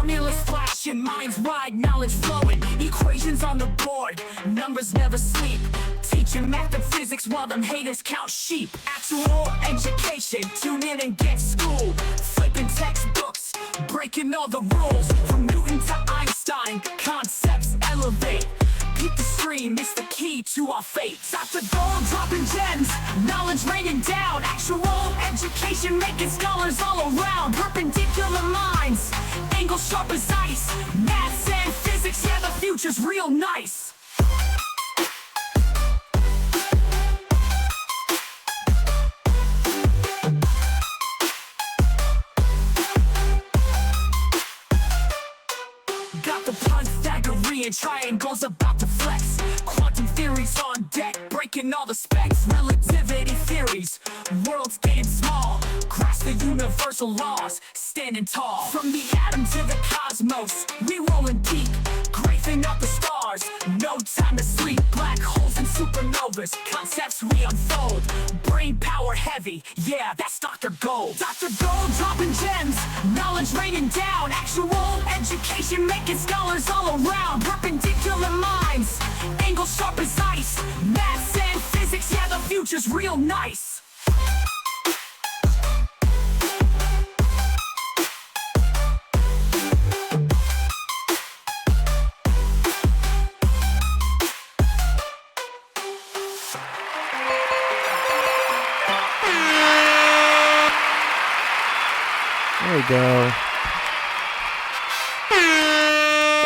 Formulas flashing, minds wide, knowledge flowing. Equations on the board, numbers never sleep. Teaching math and physics while them haters count sheep. Actual education, tune in and get schooled. Flipping textbooks, breaking all the rules. From Newton to Einstein, concepts elevate. Keep the stream, it's the key to our fate. Dr. Gold dropping gems, knowledge raining down. Actual education making scholars all around. Perpendicular minds, angles sharp as ice. Maths and physics, yeah, the future's real nice. Got the Pythagorean triangles about to flex. Quantum theories on deck, breaking all the specs. Relativity theories, worlds getting small. Grasp the universal laws, standing tall. From the atom to the cosmos, we rolling deep. Grazing up the stars, no time to sleep. Black holes and supernovas, concepts we unfold. Brain power heavy, yeah, that's Dr. Gold. Dr. Gold dropping gems, knowledge raining down. Actual education making scholars all around. Perpendicular minds, angles sharp as ice. Maths and physics, yeah, the future's real nice. There we go.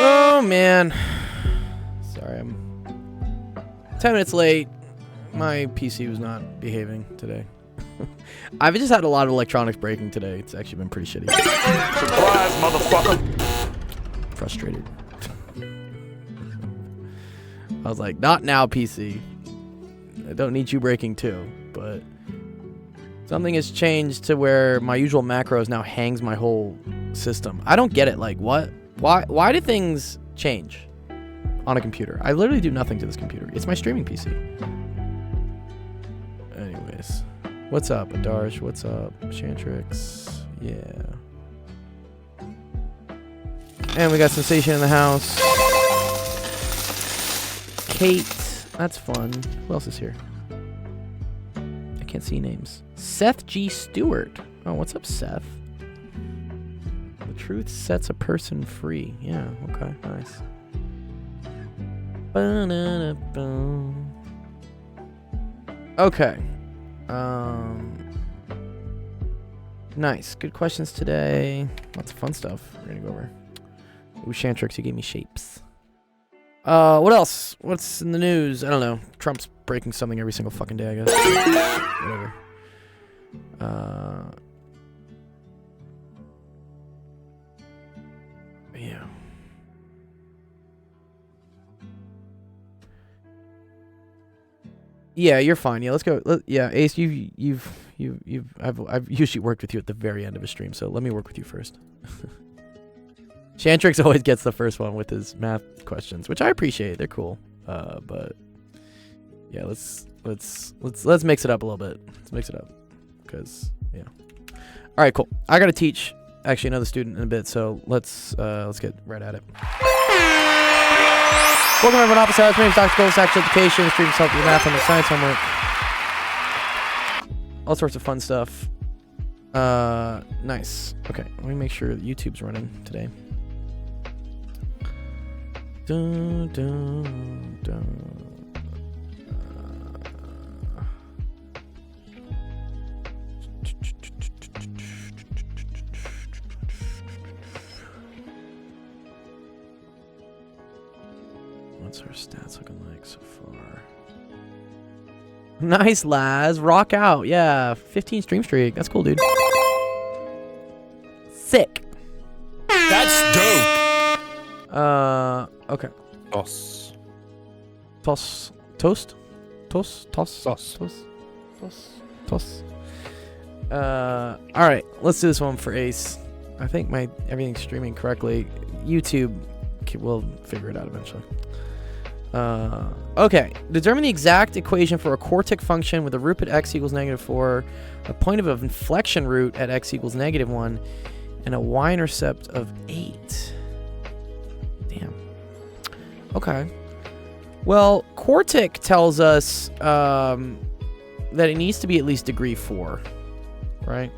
Oh, man. Sorry, I'm 10 minutes late. My PC was not behaving today. I've just had a lot of electronics breaking today. It's actually been pretty shitty. Surprise, motherfucker! Frustrated. I was like, not now, PC. I don't need you breaking too, but something has changed to where my usual macros now hangs my whole system. I don't get it. Like, what? Why do things change on a computer? I literally do nothing to this computer. It's my streaming PC. Anyways, what's up, Adarsh? What's up, Shantrix? Yeah. And we got Sensation in the house. Kate. That's fun. Who else is here? I can't see names. Seth G. Stewart. Oh, what's up, Seth? The truth sets a person free. Yeah, okay, nice. Okay. Nice. Good questions today. Lots of fun stuff we're gonna go over. Ooh, Shantrix, you gave me shapes. What else? What's in the news? I don't know. Trump's breaking something every single fucking day, I guess. Whatever. Yeah. Yeah, you're fine. Yeah, let's go. Yeah, Ace, I've usually worked with you at the very end of a stream, so let me work with you first. Shantrix always gets the first one with his math questions, which I appreciate. They're cool. But yeah, let's mix it up a little bit. Let's mix it up, because yeah. All right, cool. I gotta teach actually another student in a bit, so let's get right at it. Welcome everyone. Opposite House. My name is Dr. Gold, Actual Education. Students help with math and the science homework. All sorts of fun stuff. Nice. Okay, let me make sure that YouTube's running today. Dun, dun, dun. What's her stats looking like so far? Nice, Laz. Rock out. Yeah, 15 stream streak. That's cool, dude. Sick. That's dope. Okay. Toss. Toss. Toast? Toast? Toss? Toss. Toast? Toss? Toss. Alright. Let's do this one for Ace. I think everything's streaming correctly. YouTube will figure it out eventually. Okay. Determine the exact equation for a quartic function with a root at x equals -4, a point of inflection root at x equals -1, and a y-intercept of 8. Okay. Well, Quartic tells us that it needs to be at least degree 4, right?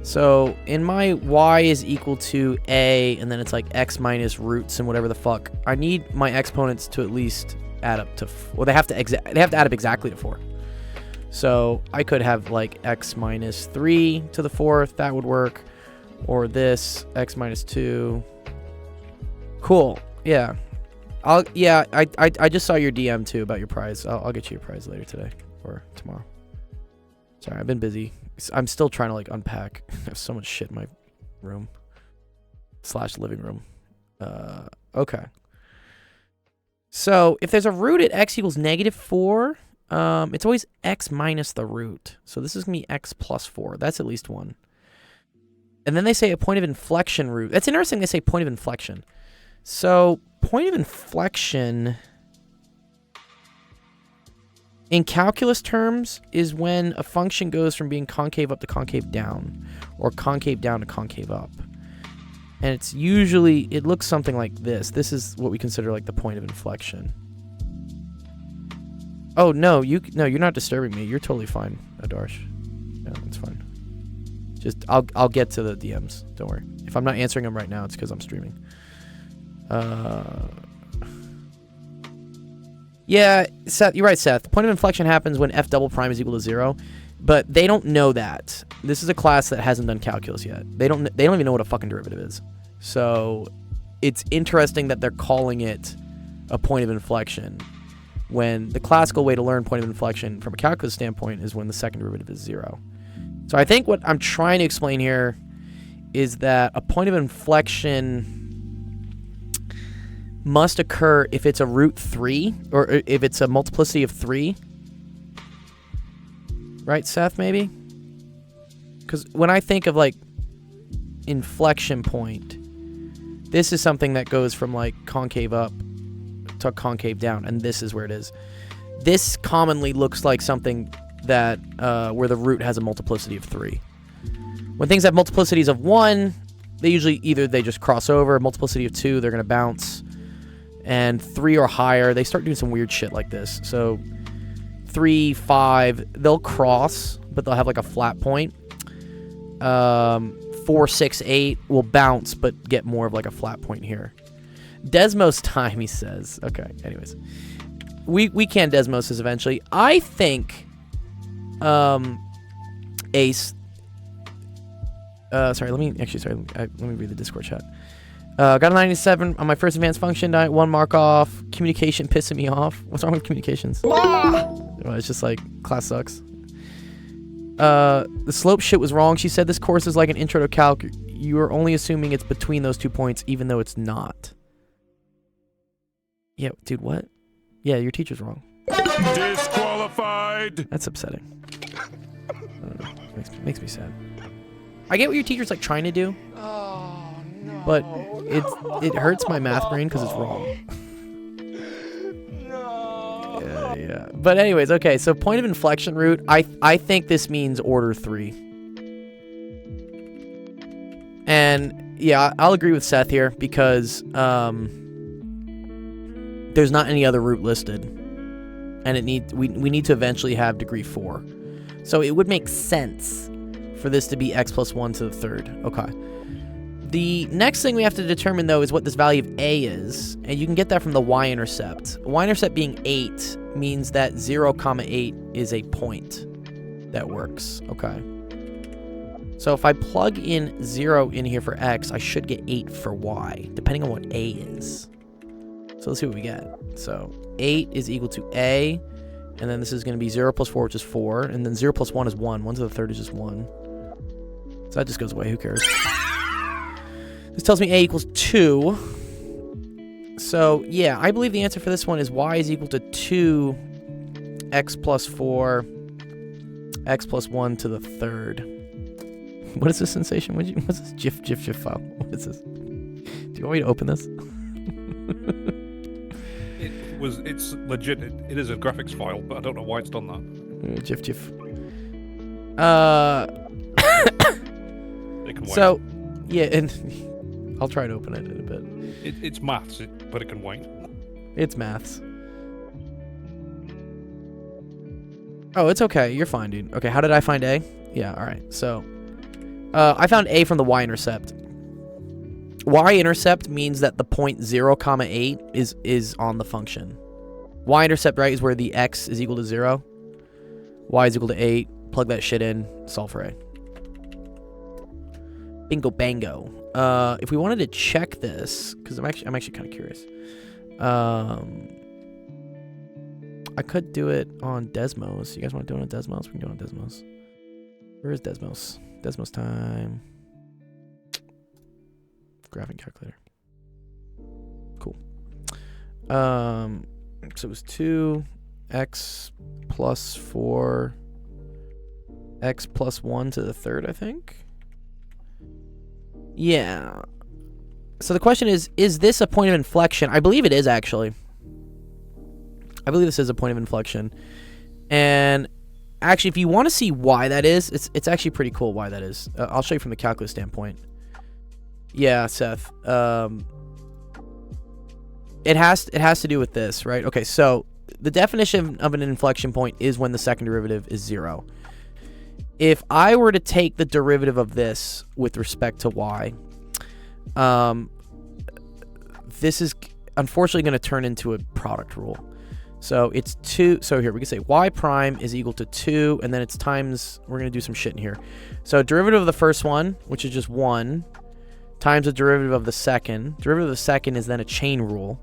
So in my y is equal to a, and then it's like x minus roots and whatever the fuck. I need my exponents to at least add up to, well, they have to add up exactly to 4. So I could have like x minus 3 to the 4th. That would work. Or this x minus 2. Cool. Yeah. I just saw your DM too about your prize. I'll get you your prize later today or tomorrow. Sorry, I've been busy. I'm still trying to like unpack. I have so much shit in my room / living room. Okay. So if there's a root at x equals -4, it's always x minus the root. So this is gonna be x plus 4. That's at least 1. And then they say a point of inflection root. That's interesting. They say point of inflection. So point of inflection in calculus terms is when a function goes from being concave up to concave down, or concave down to concave up. And it's usually, it looks something like this. This is what we consider like the point of inflection. Oh no, you're not disturbing me. You're totally fine, Adarsh. Yeah, it's fine. Just I'll get to the DMs. Don't worry. If I'm not answering them right now, it's because I'm streaming. Yeah, Seth, you're right, Seth. Point of inflection happens when f double prime is equal to 0, but they don't know that. This is a class that hasn't done calculus yet. They don't even know what a fucking derivative is. So it's interesting that they're calling it a point of inflection when the classical way to learn point of inflection from a calculus standpoint is when the second derivative is 0. So I think what I'm trying to explain here is that a point of inflection must occur if it's a root 3, or if it's a multiplicity of 3. Right, Seth, maybe? Because when I think of, like, inflection point, this is something that goes from, like, concave up to concave down, and this is where it is. This commonly looks like something that, where the root has a multiplicity of 3. When things have multiplicities of 1, they usually either they just cross over, multiplicity of 2, they're going to bounce. And 3 or higher, they start doing some weird shit like this. So 3, 5, they'll cross, but they'll have like a flat point. 4, 6, 8 will bounce, but get more of like a flat point here. Desmos time, he says. Okay, anyways. We can Desmos this eventually. I think Ace. Sorry, let me read the Discord chat. Got a 97 on my first advanced function. 1 mark off. Communication pissing me off. What's wrong with communications? Well, it's just like class sucks. The slope shit was wrong. She said this course is like an intro to calc. You are only assuming it's between those 2 points, even though it's not. Yeah, dude, what? Yeah, your teacher's wrong. Disqualified. That's upsetting. I don't know. Makes me sad. I get what your teacher's like trying to do. Oh, no. But it hurts my math brain because it's wrong. No. Yeah. But anyways, okay. So point of inflection root. I think this means order 3. And yeah, I'll agree with Seth here because there's not any other root listed, and we need to eventually have degree 4. So it would make sense for this to be x plus 1 to the 3rd. Okay. The next thing we have to determine, though, is what this value of a is, and you can get that from the y-intercept. Y-intercept being 8 means that 0, 8 is a point that works. Okay. So if I plug in 0 in here for x, I should get 8 for y, depending on what a is. So let's see what we get. So 8 is equal to a, and then this is going to be 0 plus 4, which is 4, and then 0 plus 1 is 1. 1 to the 3rd is just 1. So that just goes away. Who cares? This tells me a equals 2. So, yeah, I believe the answer for this one is y is equal to 2 x plus 4 x plus 1 to the 3rd. What is this sensation? What's this GIF file? What is this? Do you want me to open this? It's legit. It is a graphics file, but I don't know why it's done that. GIF. They can wait. So, yeah, and I'll try to open it in a bit. It's maths, but it can wait. It's maths. Oh, it's okay. You're fine, dude. Okay, how did I find A? Yeah, all right. So, I found A from the y-intercept. Y-intercept means that the point 0, 8 is on the function. Y-intercept, right, is where the x is equal to 0. Y is equal to 8. Plug that shit in. Solve for A. Bingo bango. If we wanted to check this, because I'm actually kind of curious. I could do it on Desmos. You guys want to do it on Desmos? We can do it on Desmos. Where is Desmos? Desmos time. Graphing calculator. Cool. So it was 2x plus 4 x plus 1 to the third, I think. Yeah. So the question is this a point of inflection? I believe it is, actually. I believe this is a point of inflection. And actually, if you want to see why that is, it's actually pretty cool why that is. I'll show you from the calculus standpoint. Yeah, Seth. It has to do with this, right? Okay, so the definition of an inflection point is when the second derivative is 0. If I were to take the derivative of this with respect to y, this is unfortunately going to turn into a product rule. So it's 2. So here we can say y prime is equal to 2, and then it's times, we're going to do some shit in here. So derivative of the first one, which is just 1, times the derivative of the second. Derivative of the second is then a chain rule.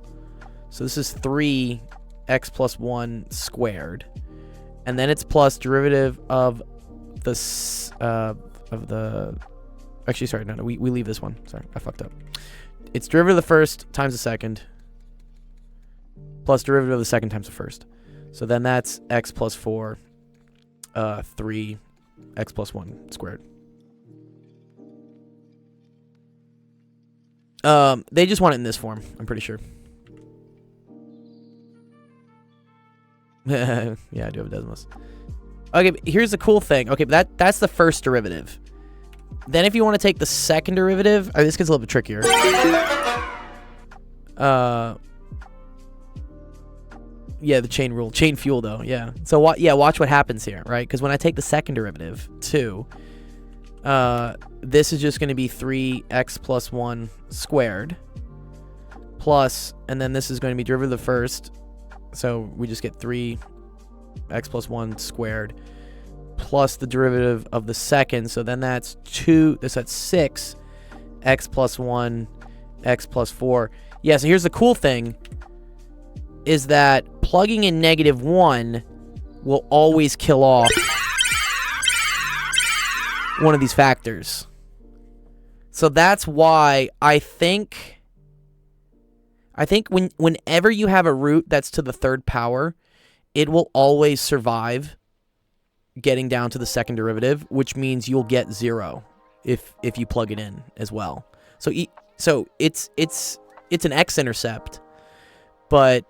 So this is 3x plus 1 squared. And then it's plus derivative of the actually, sorry, no, we leave this one. Sorry, I fucked up. It's derivative of the first times the second plus derivative of the second times the first. So then that's x plus 4, 3x plus 1 squared. They just want it in this form, I'm pretty sure. Yeah, I do have a Desmos. Okay, but here's the cool thing. Okay, but that's the first derivative. Then if you want to take the second derivative, this gets a little bit trickier. Yeah, the chain rule. Chain fuel, though, yeah. So, watch what happens here, right? Because when I take the second derivative, 2, this is just going to be 3x plus 1 squared. Plus, and then this is going to be derivative of the first. So, we just get 3x plus 1 squared. Plus the derivative of the second. So, then that's 2. That's 6. X plus 1. X plus 4. Yeah, so here's the cool thing. Is that plugging in -1 will always kill off one of these factors. So that's why I think whenever you have a root that's to the third power, it will always survive getting down to the second derivative, which means you'll get 0 if you plug it in as well. So it's an x-intercept, but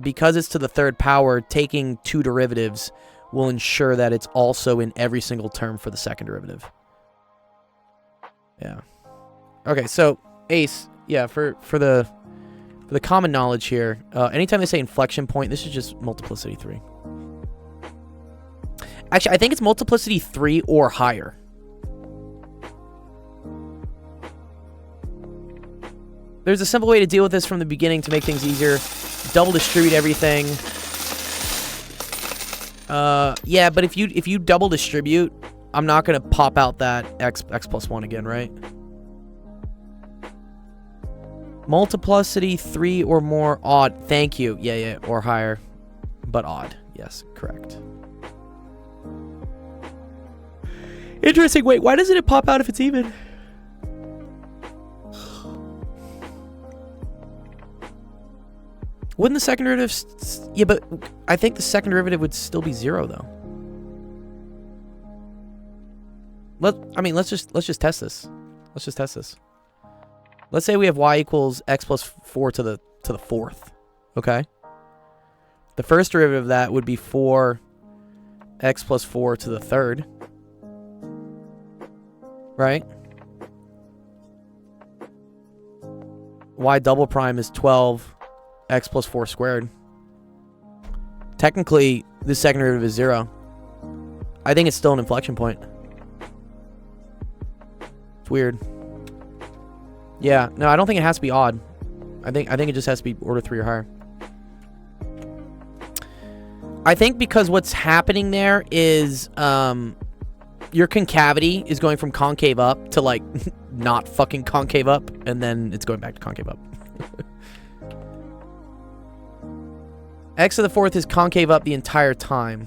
because it's to the third power, taking 2 derivatives will ensure that it's also in every single term for the second derivative. Yeah. Okay, so Ace, yeah, for the common knowledge here, anytime they say inflection point, this is just multiplicity 3. Actually, I think it's multiplicity 3 or higher. There's a simple way to deal with this from the beginning to make things easier. Double distribute everything. Yeah, but if you double distribute, I'm not gonna pop out that x plus 1 again, right? Multiplicity 3 or more odd. Thank you. Yeah, or higher, but odd. Yes, correct. Interesting. Wait, why doesn't it pop out if it's even? Wouldn't the second derivative... Yeah, but I think the second derivative would still be 0, though. Let's just test this. Let's just test this. Let's say we have y equals x plus 4 to the 4th. Okay? The first derivative of that would be 4x plus 4 to the 3rd. Right? y double prime is 12 x plus 4 squared. Technically, the second derivative is 0. I think it's still an inflection point. It's weird. Yeah, no, I don't think it has to be odd. I think it just has to be order 3 or higher. I think because what's happening there is your concavity is going from concave up to like not fucking concave up, and then it's going back to concave up. X to the 4th is concave up the entire time.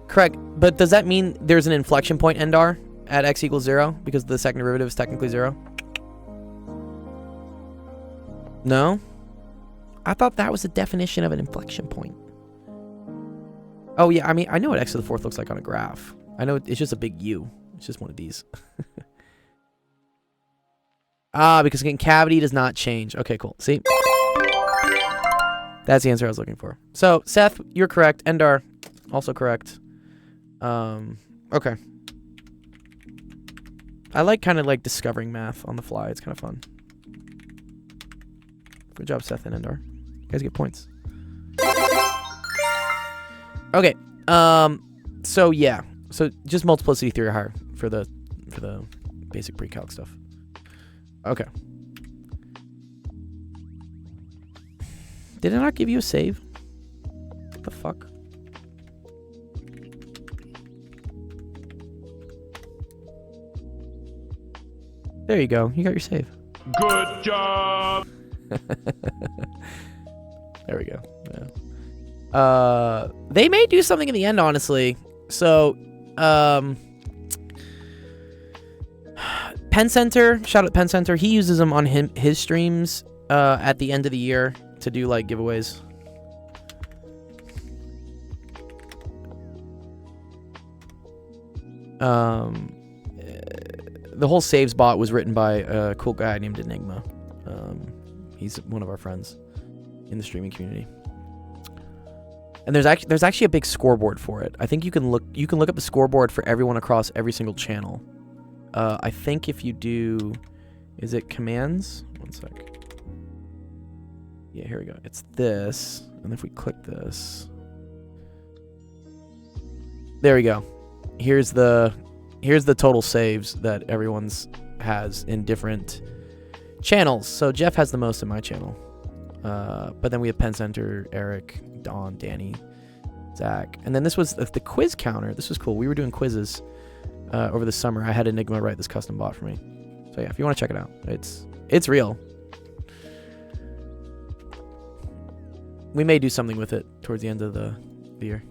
Correct, but does that mean there's an inflection point, Endar, at x equals 0? Because the second derivative is technically 0? No? I thought that was the definition of an inflection point. Oh, yeah, I mean, I know what x to the 4th looks like on a graph. I know it's just a big U. It's just one of these. Because concavity does not change. Okay, cool. See? That's the answer I was looking for. So, Seth, you're correct. Endar, also correct. Okay. I like kind of like discovering math on the fly. It's kind of fun. Good job, Seth and Endar. You guys get points. Okay. So yeah. So just multiplicity theory higher for the basic pre-calc stuff. Okay. Did it not give you a save? What the fuck? There you go. You got your save. Good job. There we go. Yeah. They may do something in the end, honestly. So, Pen Center, shout out Pen Center. He uses them on his streams at the end of the year to do like giveaways. The whole saves bot was written by a cool guy named Enigma. He's one of our friends in the streaming community. And there's actually a big scoreboard for it. I think you can look up the scoreboard for everyone across every single channel. I think if you do, is it commands? One sec. Yeah, here we go. It's this, and if we click this, there we go. Here's the total saves that everyone's has in different channels. So Jeff has the most in my channel. But then we have Pen Center, Eric, Don, Danny, Zach. And then this was the quiz counter. This was cool. We were doing quizzes over the summer. I had Enigma write this custom bot for me. So yeah, if you want to check it out, it's real. We may do something with it towards the end of the year.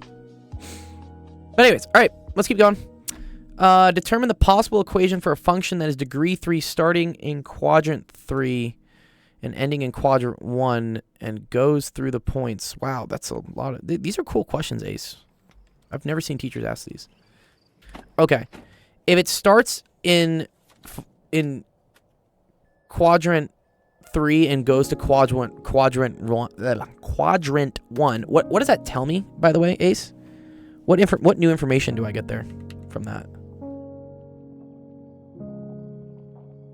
But anyways, all right, let's keep going. Determine the possible equation for a function that is degree 3 starting in quadrant 3 and ending in quadrant 1 and goes through the points. Wow, that's a lot of... These are cool questions, Ace. I've never seen teachers ask these. Okay. If it starts in quadrant 3 and goes to quadrant 1, what does that tell me, by the way, Ace? What new information do I get there from that?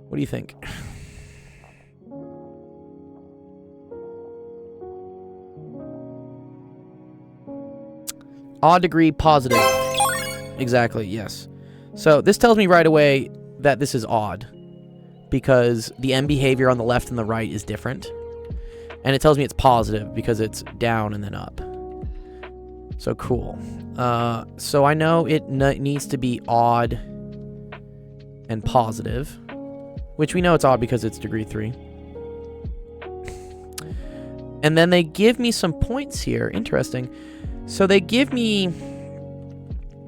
What do you think? Odd degree positive. Exactly, yes. So this tells me right away that this is odd because the M behavior on the left and the right is different. And it tells me it's positive because it's down and then up. So cool. So I know it needs to be odd and positive, which we know it's odd because it's degree 3. And then they give me some points here. Interesting. So they give me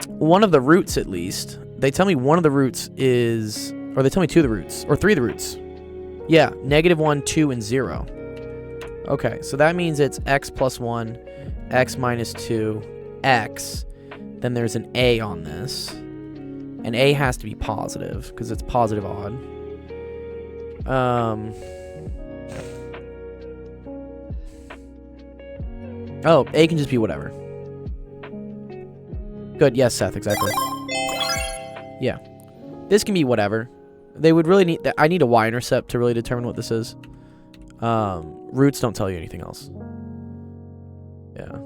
one of the roots at least. They tell me one of the roots is, or they tell me 2 of the roots, or 3 of the roots. Yeah, -1, 2, and 0. Okay, so that means it's x plus 1, x minus 2, x. Then there's an a on this. And a has to be positive, because it's positive odd. Oh, a can just be whatever. Good, yes, Seth, exactly. Yeah. This can be whatever. They would really need that. I need a y-intercept to really determine what this is. Roots don't tell you anything else. Yeah.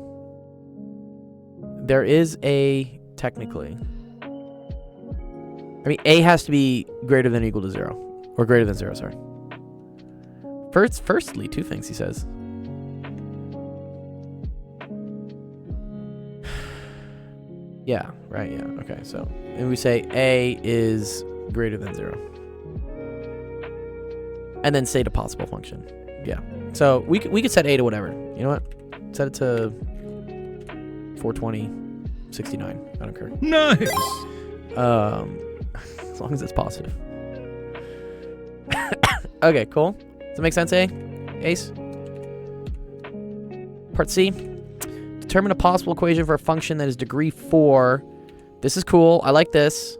There is a, technically. I mean, a has to be greater than or equal to 0. Or greater than 0, sorry. Firstly, two things, he says. Yeah, right, yeah, okay, so. And we say a is greater than 0. And then state a possible function. Yeah. So we could set a to whatever. You know what? Set it to 420, 69. I don't care. Nice. As long as it's positive. Okay, cool. Does that make sense, A? Ace? Part C. Determine a possible equation for a function that is degree 4. This is cool. I like this.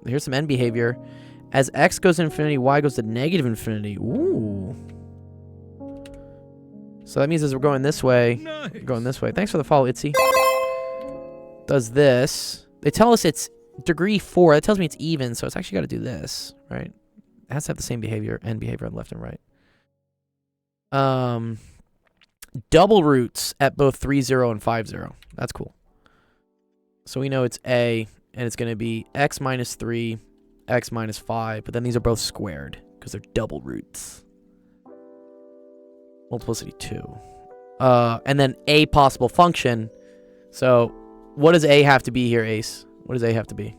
Here's some end behavior. As x goes to infinity, y goes to negative infinity. Ooh. So that means as we're going this way, Nice. we're going this way. Thanks for the follow, Itzy. Does this. They tell us it's degree 4. That tells me it's even, so it's actually got to do this, right? It has to have the same behavior, end behavior on left and right. Double roots at both 3, 0 and 5, 0. That's cool. So we know it's A, and it's going to be x minus 3, x minus 5, but then these are both squared because they're double roots. Multiplicity 2. And then a possible function. So what does a have to be here, Ace? What does a have to be?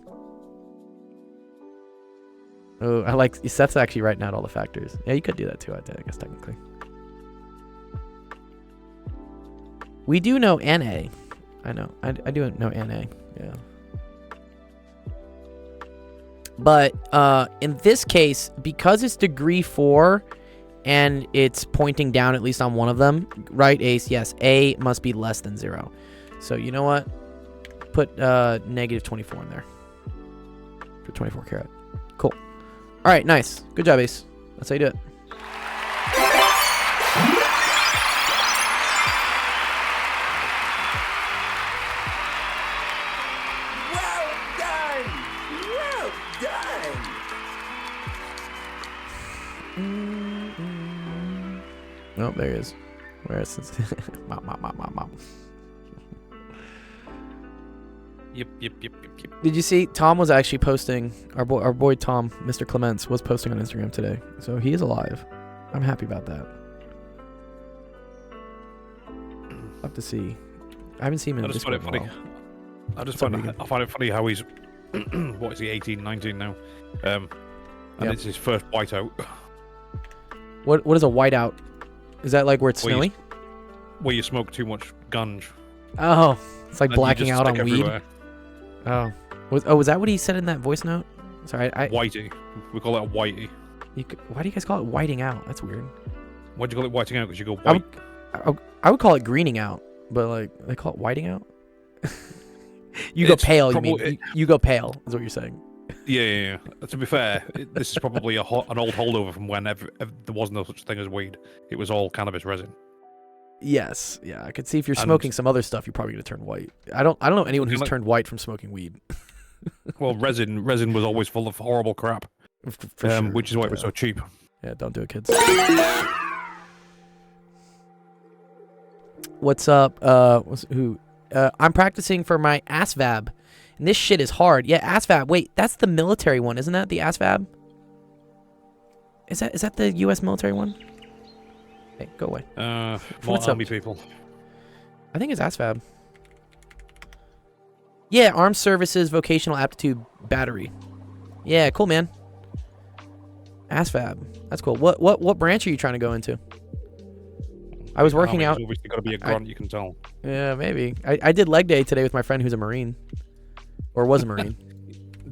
Oh, I like, Seth's actually writing out all the factors. Yeah, you could do that too, I guess, technically. We do know NA. I know. I do know NA. Yeah. But in this case, because it's degree 4 and it's pointing down at least on one of them, right, Ace? Yes, A must be less than 0. So you know what? Put negative 24 in there for 24 carat. Cool. All right, nice. Good job, Ace. That's how you do it. Well done! Well done! Oh, there he is. Where is this? Mom. Yep. Did you see Tom was actually posting, our boy Tom, Mr. Clements, was posting on Instagram today. So he is alive. I'm happy about that. I'll have to see. I haven't seen him in I just find Discord it in a funny. while. I find it funny how he's what is he, 18, 19 now? And Yep. it's his first whiteout. What is a whiteout? Is that like where it's Where you snowy? where you smoke too much ganj. Oh, it's like and you blacking just out on stick weed. everywhere. Oh, was that what he said in that voice note? Sorry, Whitey. We call it a whitey. why do you guys call it whiting out? That's weird. Why'd you call it whiting out? Because you go I white. I would call it greening out, but like they call it whiting out. You go It's pale. You probably- mean you go pale? Is what you're saying? Yeah. To be fair, this is probably an old holdover from when there was no such thing as weed. It was all cannabis resin. Yes. Yeah, I could see if you're And- smoking some other stuff, you're probably gonna turn white. I don't know anyone who's Like- turned white from smoking weed. Well, resin was always full of horrible crap, For sure. which is why it was Yeah. so cheap. Yeah, don't do it, kids. What's up? I'm practicing for my ASVAB, and this shit is hard. Yeah, ASVAB. Wait, that's the military one, isn't that the ASVAB? Is that the U.S. military one? Hey, go away. More What's up? army people. I think it's ASVAB. Yeah, Armed Services Vocational Aptitude Battery. Yeah, cool, man. ASVAB. That's cool. What branch are you trying to go into? I was working out. Army's obviously got to be a grunt, you can tell. Yeah, maybe. I did leg day today with my friend who's a Marine. Or was a Marine.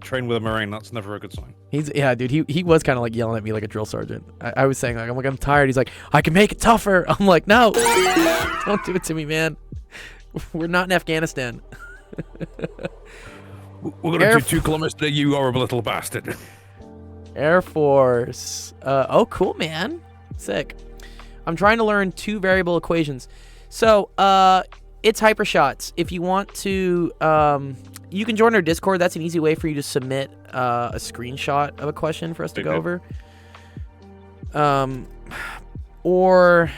Train with a Marine, that's never a good sign. Yeah, dude, he was kind of like yelling at me like a drill sergeant. I was saying, like, I'm tired. He's like, I can make it tougher. I'm like, no. Don't do it to me, man. We're not in Afghanistan. We're going to do 2 kilometers today, you horrible little bastard. Air Force. Oh, cool, man. Sick. I'm trying to learn 2 variable equations. So, it's Hypershots. If you want to, you can join our Discord. That's an easy way for you to submit a screenshot of a question for us to go over. Or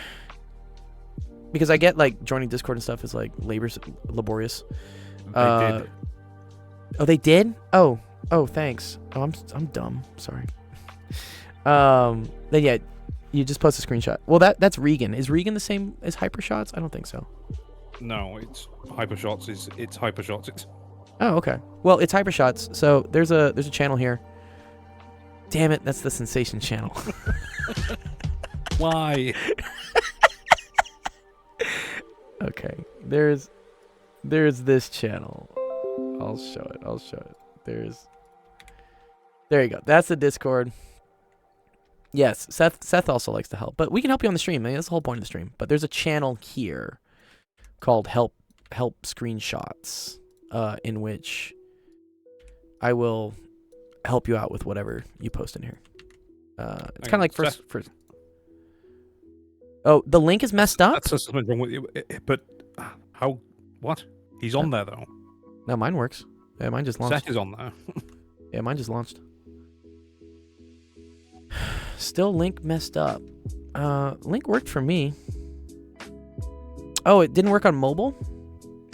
because I get like joining Discord and stuff is like laborious. They did. Oh, they did? Oh, thanks. Oh, I'm dumb. Sorry. Then yeah, you just post a screenshot. Well, that's Regan. Is Regan the same as Hypershots? I don't think so. No, it's Hypershots. It's Hypershots. It's Oh, okay. Well, it's Hypershots. So there's a channel here. Damn it, that's the Sensation channel. why? Okay. There's this channel. I'll show it. There you go. That's the Discord. Yes, Seth also likes to help, but we can help you on the stream. I mean, that's the whole point of the stream. But there's a channel here called Help Screenshots, in which I will help you out with whatever you post in here. It's kind of like first. Oh, the link is messed up. That's something wrong with you. But how? What? He's on there though. No, mine works. Yeah, mine just launched. Seth is on there. Yeah, mine just launched. Still link messed up. Link worked for me. Oh, it didn't work on mobile?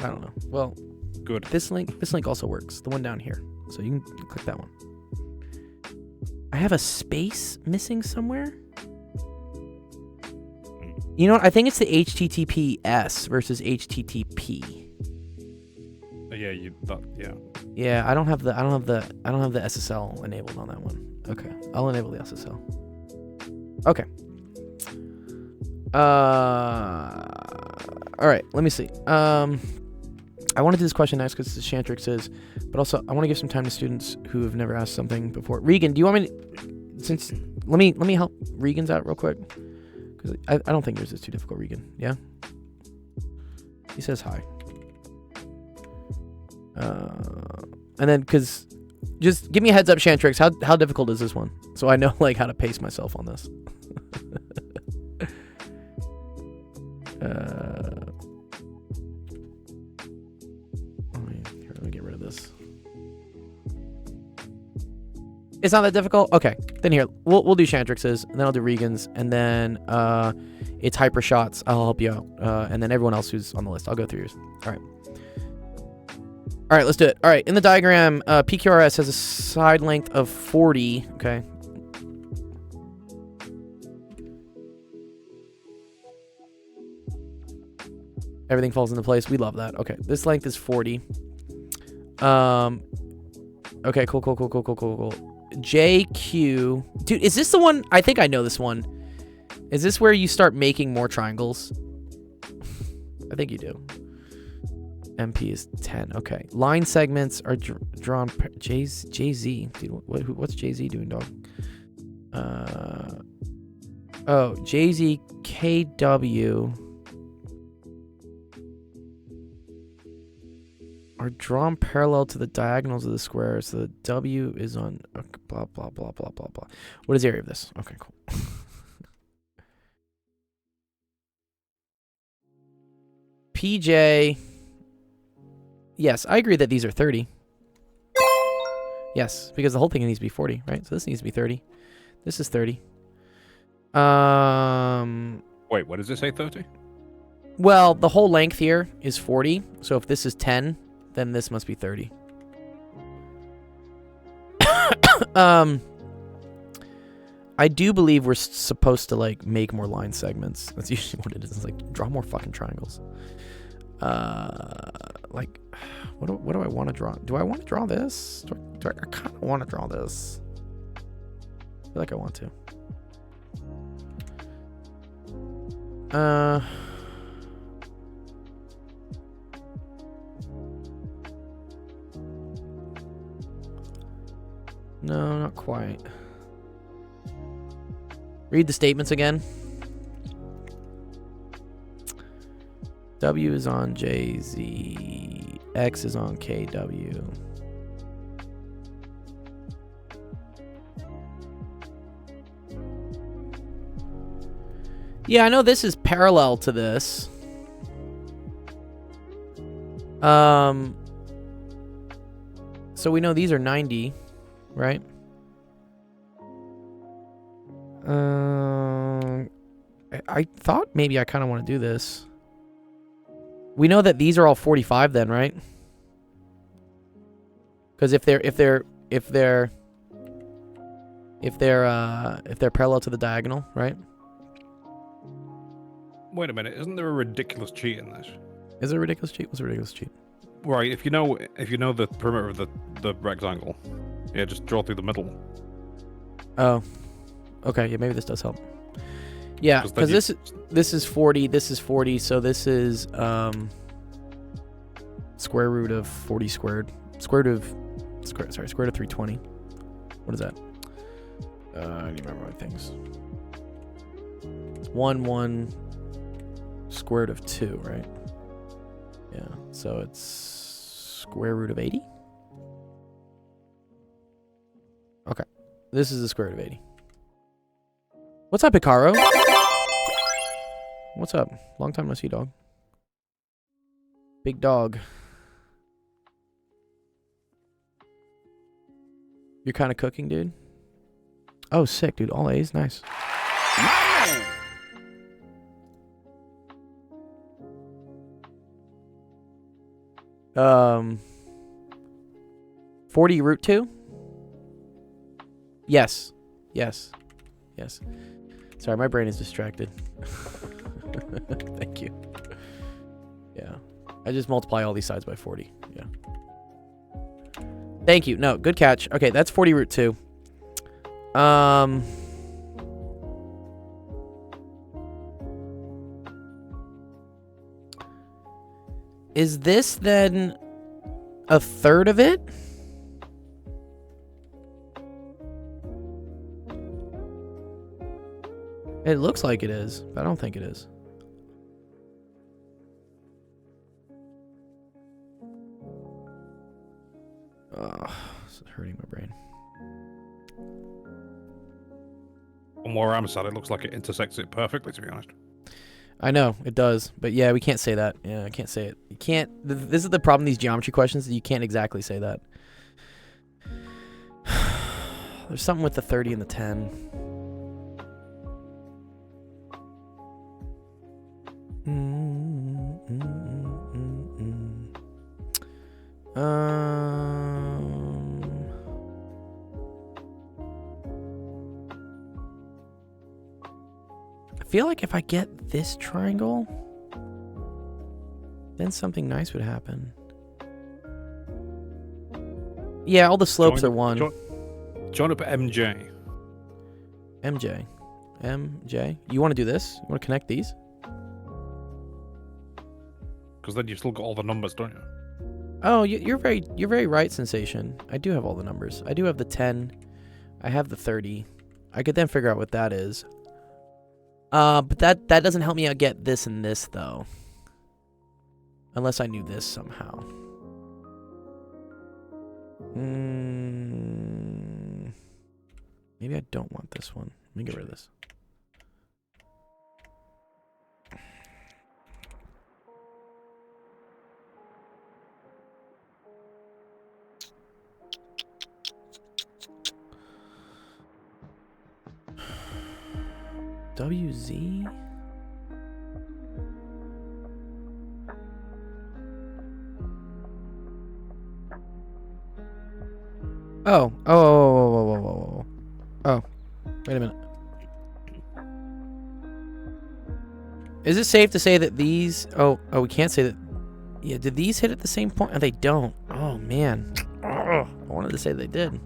I don't know. Well, Good. this link also works. The one down here. So you can click that one. I have a space missing somewhere. You know what? I think it's the HTTPS versus HTTP. Yeah, yeah. Yeah, I don't have the SSL enabled on that one. Okay, I'll enable the SSL. Okay. All right. Let me see. I want to do this question next because Shantrix says, but also I want to give some time to students who have never asked something before. Regan, do you want me to, let me help Regan's out real quick because I don't think yours is too difficult. Regan, yeah. He says hi. And then because just give me a heads up, Shantrix. How difficult is this one? So I know like how to pace myself on this. Let me get rid of this. It's not that difficult. Okay, then here we'll do Shantrix's, and then I'll do Regan's, and then it's Hypershots. I'll help you out, and then everyone else who's on the list. I'll go through yours. All right, let's do it. All right, in the diagram, PQRS has a side length of 40. Okay. Everything falls into place. We love that. Okay, this length is 40. Okay, cool. JQ. Dude, is this the one? I think I know this one. Is this where you start making more triangles? I think you do. MP is 10. Okay. Line segments are drawn. Jay-Z. Dude, what's Jay-Z doing, dog? Oh, Jay-Z KW are drawn parallel to the diagonals of the square, so the W is on blah, blah, blah, blah, blah, blah. What is the area of this? Okay, cool. PJ. Yes, I agree that these are 30. Yes, because the whole thing needs to be 40, right? So this needs to be 30. This is 30. Wait, what does it say? 30? Well, the whole length here is 40. So if this is 10, then this must be 30. I do believe we're supposed to like make more line segments. That's usually what it is. It's like draw more fucking triangles. Like, what do I want to draw? Do I want to draw this? I kind of want to draw this. I feel like I want to. No, not quite. Read the statements again. W is on JZ. X is on KW. Yeah, I know this is parallel to this. So we know these are 90, right? I thought maybe I kind of want to do this. We know that these are all 45 then, right? Because if they're parallel to the diagonal, right? Wait a minute, isn't there a ridiculous cheat in this? Is it a ridiculous cheat? What's a ridiculous cheat? Right, if you know the perimeter of the rectangle, yeah, just draw through the middle. Oh, okay. Yeah, maybe this does help. Yeah, because this is 40. This is 40. So this is square root of 40 squared. Square root of 320. What is that? I need to remember my things. It's 1 square root of 2, right? Yeah. So it's square root of 80. Okay. This is the square root of 80. What's up, Hikaru? What's up? Long time no see, dog. Big dog. You're kind of cooking, dude? Oh, sick, dude. All A's. Nice. My man. 40 root 2? Yes. Yes. Yes. Sorry, my brain is distracted. Thank you. Yeah. I just multiply all these sides by 40. Yeah. Thank you. No, good catch. Okay, that's 40 root 2. Is this then a third of it? It looks like it is, but I don't think it is. This is hurting my brain. From where I'm sat, it looks like it intersects it perfectly, to be honest. I know, it does. But yeah, we can't say that. Yeah, I can't say it. You can't... This is the problem with these geometry questions. You can't exactly say that. There's something with the 30 and the 10. I feel like if I get this triangle, then something nice would happen. Yeah, all the slopes are 1. Join up MJ. MJ. MJ. You want to do this? You want to connect these? Because then you still got all the numbers, don't you? Oh, you're very right, Sensation. I do have all the numbers. I do have the 10. I have the 30. I could then figure out what that is. But that doesn't help me out get this and this, though. Unless I knew this somehow. Maybe I don't want this one. Let me get rid of this. WZ? Oh, wait a minute. Is it safe to say that these... Oh, we can't say that... Yeah, did these hit at the same point? Oh, they don't. Oh, man. Oh, I wanted to say they did.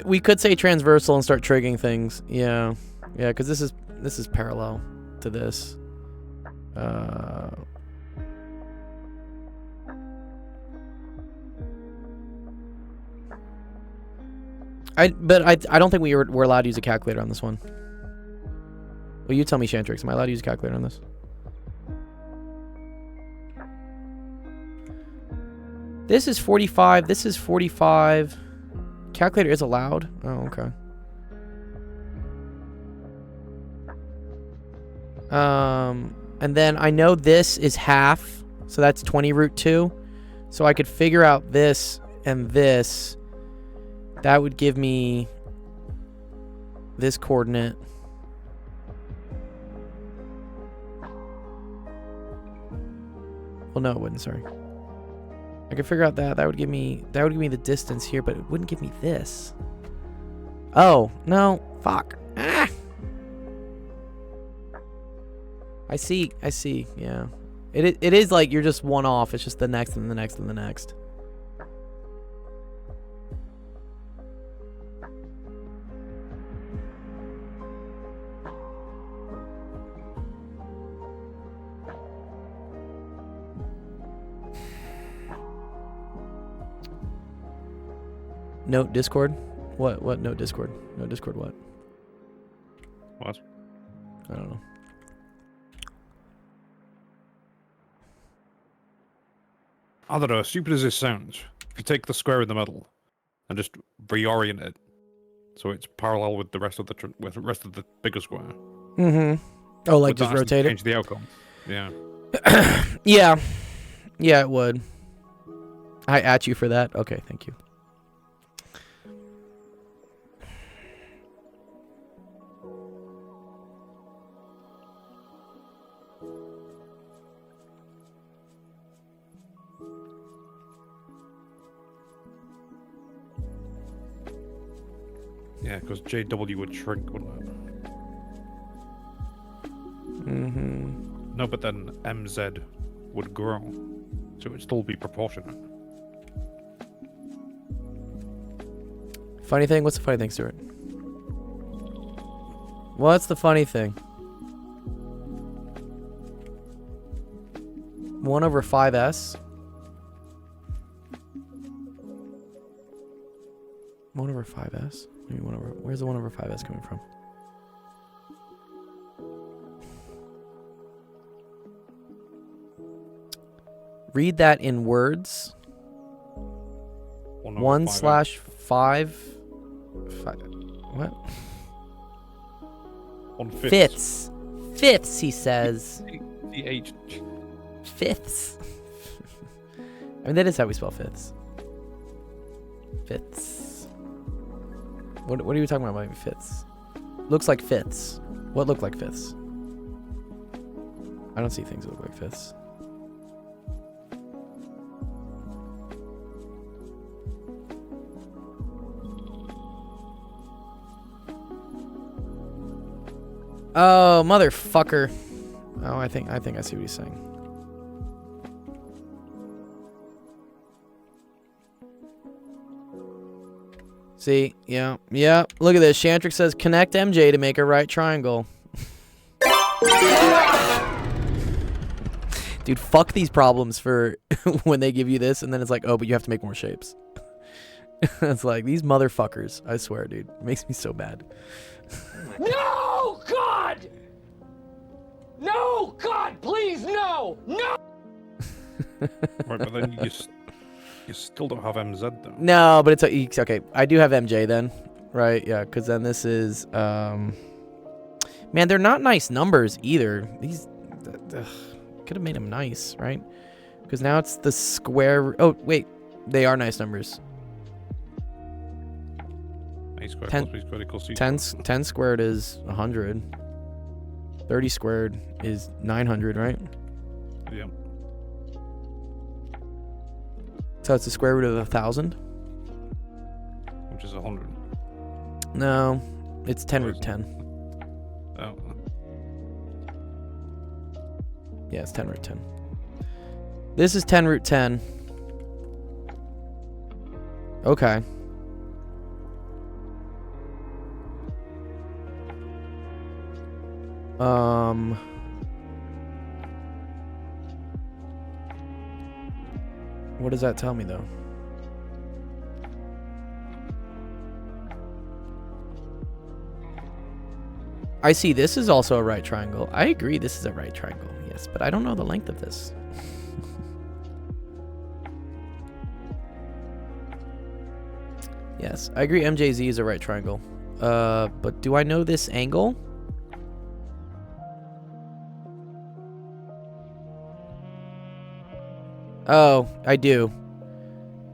We could say transversal and start triggering things. Yeah, because this is parallel to this. I don't think we're allowed to use a calculator on this one. Well, you tell me, Shantrix. Am I allowed to use a calculator on this? This is 45. This is 45. Calculator is allowed. Oh, okay. And then I know this is half, so that's 20 root 2. So I could figure out this and this. That would give me this coordinate. Well, no, it wouldn't. Sorry. I could figure out that. That would give me the distance here, but it wouldn't give me this. Oh no! Fuck. Ah! I see. Yeah. It is like you're just one off. It's just the next and the next and the next. Note Discord? What note Discord? Note Discord what? What? I don't know. I don't know, as stupid as this sounds, if you take the square in the middle and just reorient it so it's parallel with the rest of the bigger square. Mm-hmm. Oh, like would just that rotate it? change the outcome. Yeah. Yeah. Yeah, it would. I at you for that? Okay, thank you. Yeah, because JW would shrink, wouldn't it? Mm-hmm. No, but then MZ would grow, so it would still be proportionate. Funny thing? What's the funny thing, Stuart? What's the funny thing? 1 over 5s. 1 over 5s? Maybe 1 over... Where's the 1 over 5s coming from? Read that in words. 1 slash 5... What? 1/5. Fifths. Fifths, he says. CH. Fifths. I mean, that is how we spell fifths. Fifths. What are you talking about by fifths? Looks like fifths. What look like fifths? I don't see things that look like fifths. Oh, motherfucker. Oh, I think I see what he's saying. See, yeah. Look at this. Shantrix says connect MJ to make a right triangle. Dude, fuck these problems for when they give you this and then it's like, oh, but you have to make more shapes. It's like, these motherfuckers. I swear, dude. It makes me so bad. No, God! No, God, please, no! No! Right, but then you still don't have MZ though. No, but it's okay. I do have MJ then, right? Yeah, because then this is man, they're not nice numbers either. These could have made them nice, right? Because now it's the square. Oh wait, they are nice numbers. A squared 10 plus B squared equals C 10 squared. squared is 100. 30 squared is 900, right? Yeah. So it's the square root of 1,000. Which is 100. No, it's 10 root 10. Oh. Yeah, it's 10 root 10. This is 10 root 10. Okay. What does that tell me though? I see this is also a right triangle. I agree this is a right triangle. Yes, but I don't know the length of this. Yes, I agree MJZ is a right triangle. But do I know this angle? Oh, I do.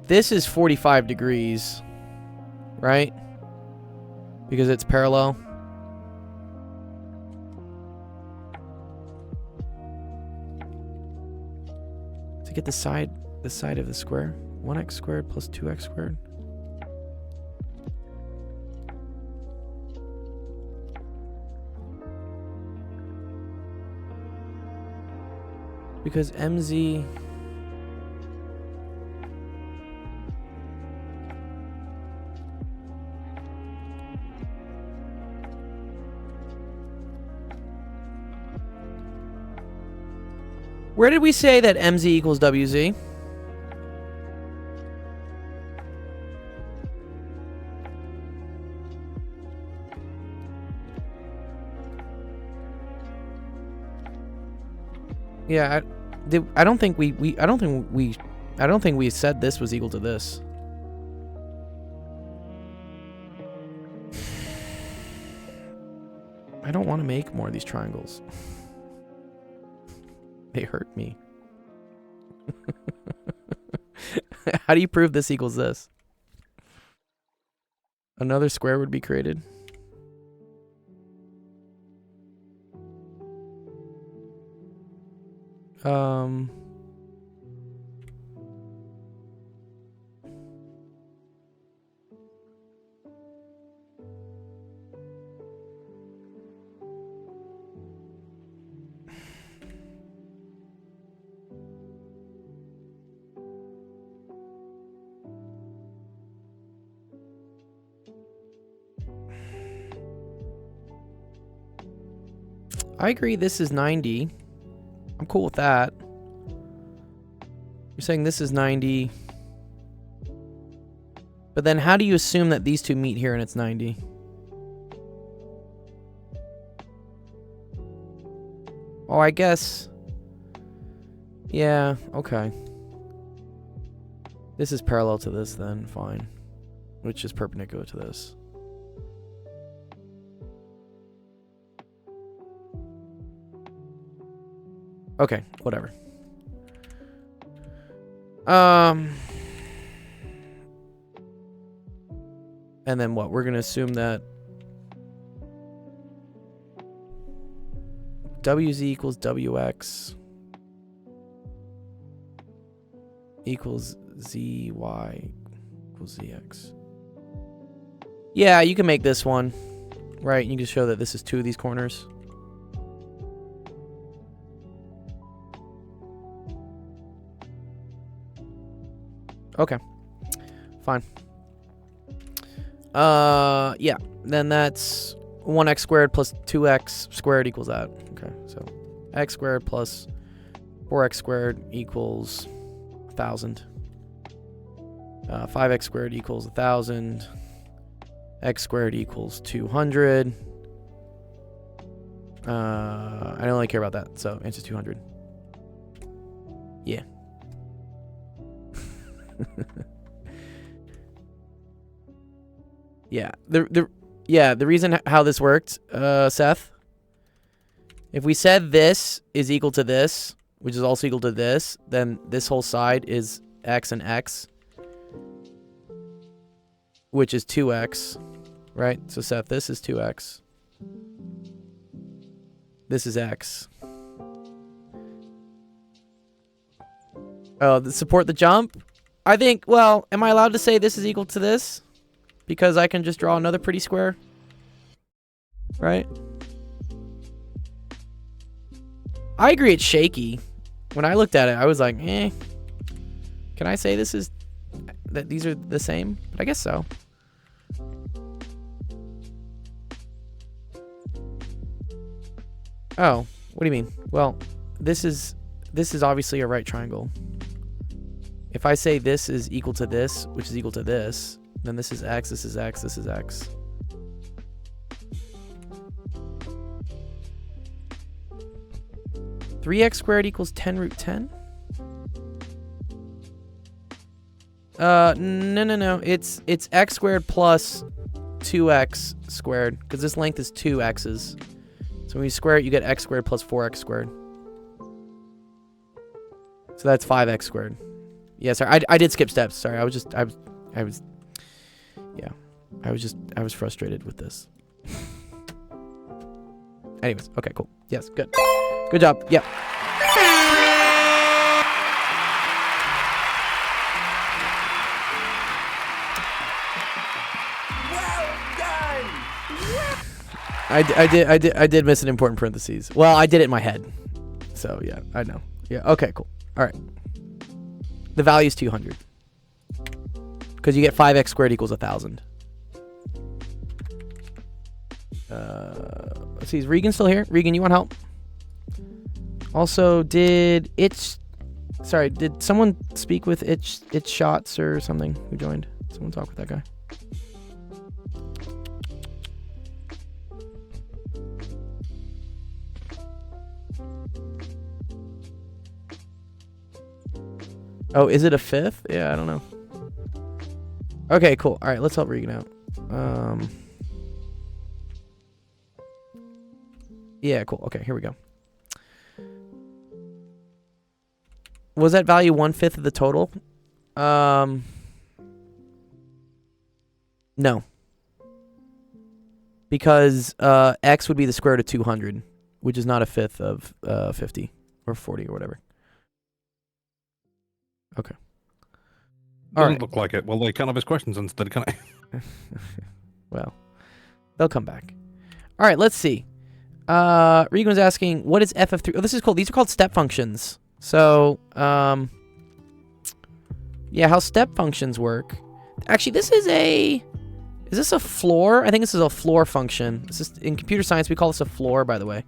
This is 45 degrees, right? Because it's parallel. To get the side of the square, 1x squared plus 2x squared. Because MZ... Where did we say that MZ equals WZ? Yeah, I don't think we said this was equal to this. I don't want to make more of these triangles. They hurt me. How do you prove this equals this? Another square would be created. I agree this is 90. I'm cool with that. You're saying this is 90. But then how do you assume that these two meet here and it's 90? Oh, I guess. Yeah, okay. This is parallel to this then, fine. Which is perpendicular to this. Okay, whatever. And then what? We're gonna assume that WZ equals WX equals ZY equals ZX. Yeah, you can make this one, right? You can show that this is two of these corners. Okay, fine. Yeah, then that's 1x squared plus 2x squared equals that. Okay, so x squared plus 4x squared equals 1,000. 5x squared equals 1,000. X squared equals 200. I don't really care about that, so answer 200. Yeah. Yeah, the reason how this worked, Seth, if we said this is equal to this, which is also equal to this, then this whole side is x and x, which is 2x, right? So Seth, this is 2x. This is x. Oh, support the jump? I think, well, am I allowed to say this is equal to this? Because I can just draw another pretty square. Right? I agree it's shaky. When I looked at it, I was like, eh. Can I say this is... that these are the same? But I guess so. Oh, what do you mean? Well, this is obviously a right triangle. If I say this is equal to this, which is equal to this, then this is x, this is x, this is x. 3x squared equals 10 root 10? No. It's x squared plus 2x squared, because this length is 2 x's. So when you square it, you get x squared plus 4x squared. So that's 5x squared. Yeah, sorry, I did skip steps. Sorry, I was frustrated with this. Anyways, okay, cool. Yes, good. Good job. Yep. I did miss an important parentheses. Well, I did it in my head. So, yeah, I know. Yeah, okay, cool. All right. The value is 200. Because you get 5x squared equals 1,000. Let's see, is Regan still here? Regan, you want help? Also, did someone speak with Itch Shots or something who joined? Someone talk with that guy. Oh, is it a 5th? Yeah, I don't know. Okay, cool. All right, let's help Regan out. Yeah, cool. Okay, here we go. Was that value 1/5 of the total? No. Because x would be the square root of 200, which is not a 5th of 50 or 40 or whatever. Okay. Doesn't look like it. Well, they can't have his questions instead, can I? Well, they'll come back. All right, let's see. Regan was asking, what is f of 3? Oh, this is cool. These are called step functions. So, yeah, how step functions work. Actually, this is is this a floor? I think this is a floor function. This is, in computer science, we call this a floor, by the way.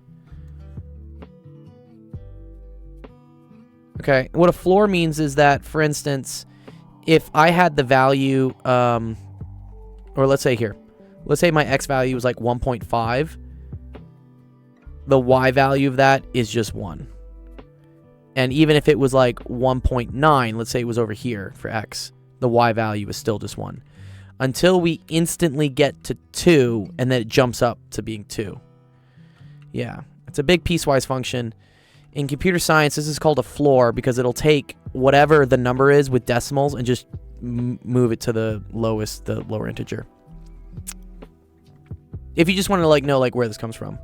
Okay, what a floor means is that, for instance, if I had the value, or let's say here, let's say my x value was like 1.5, the y value of that is just 1. And even if it was like 1.9, let's say it was over here for x, the y value is still just 1. Until we instantly get to 2, and then it jumps up to being 2. Yeah, it's a big piecewise function. In computer science, this is called a floor because it'll take whatever the number is with decimals and just move it to the lower integer. If you just want to like know like where this comes from,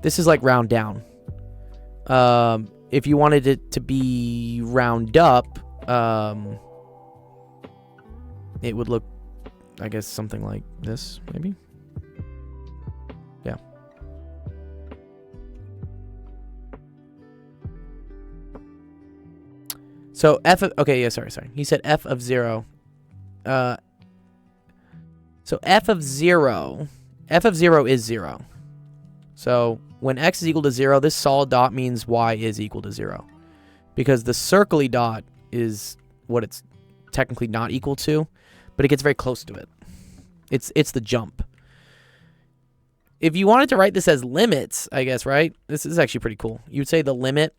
this is like round down. If you wanted it to be round up, it would look, I guess, something like this, maybe. Yeah. So f of, okay, yeah, sorry. He said f of 0. So f of 0 is 0. So when x is equal to 0, this solid dot means y is equal to 0. Because the circly dot is what it's technically not equal to, but it gets very close to it. It's the jump. If you wanted to write this as limits, I guess, right? This is actually pretty cool. You would say the limit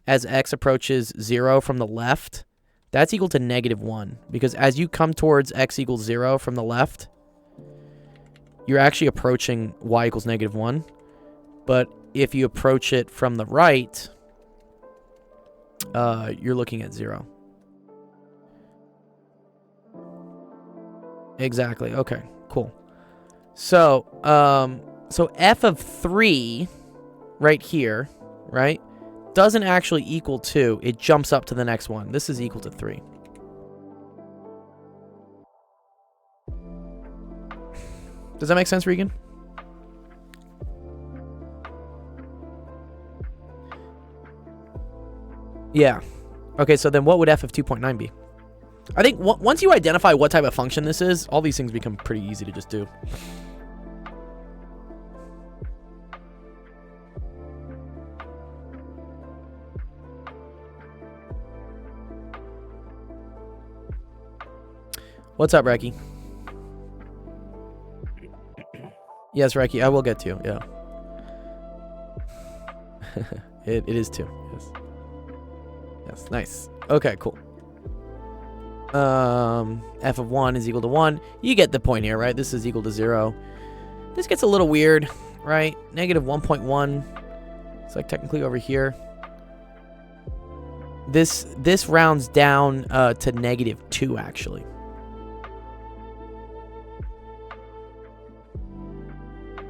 as x approaches 0 from the left, that's equal to -1. Because as you come towards x equals 0 from the left, you're actually approaching y equals -1. But if you approach it from the right, you're looking at 0. Exactly. Okay, cool. So, so f of 3 right here, right, doesn't actually equal 2. It jumps up to the next one. This is equal to 3. Does that make sense, Regan? Yeah. Okay, so then what would f of 2.9 be? I think once you identify what type of function this is, all these things become pretty easy to just do. What's up, Reki? Yes, Reki, I will get to you, yeah. It is 2. Yes. Yes. Nice. Okay. Cool. F of 1 is equal to 1. You get the point here, right? This is equal to 0. This gets a little weird, right? Negative 1.1. It's like technically over here. This rounds down to negative 2, actually.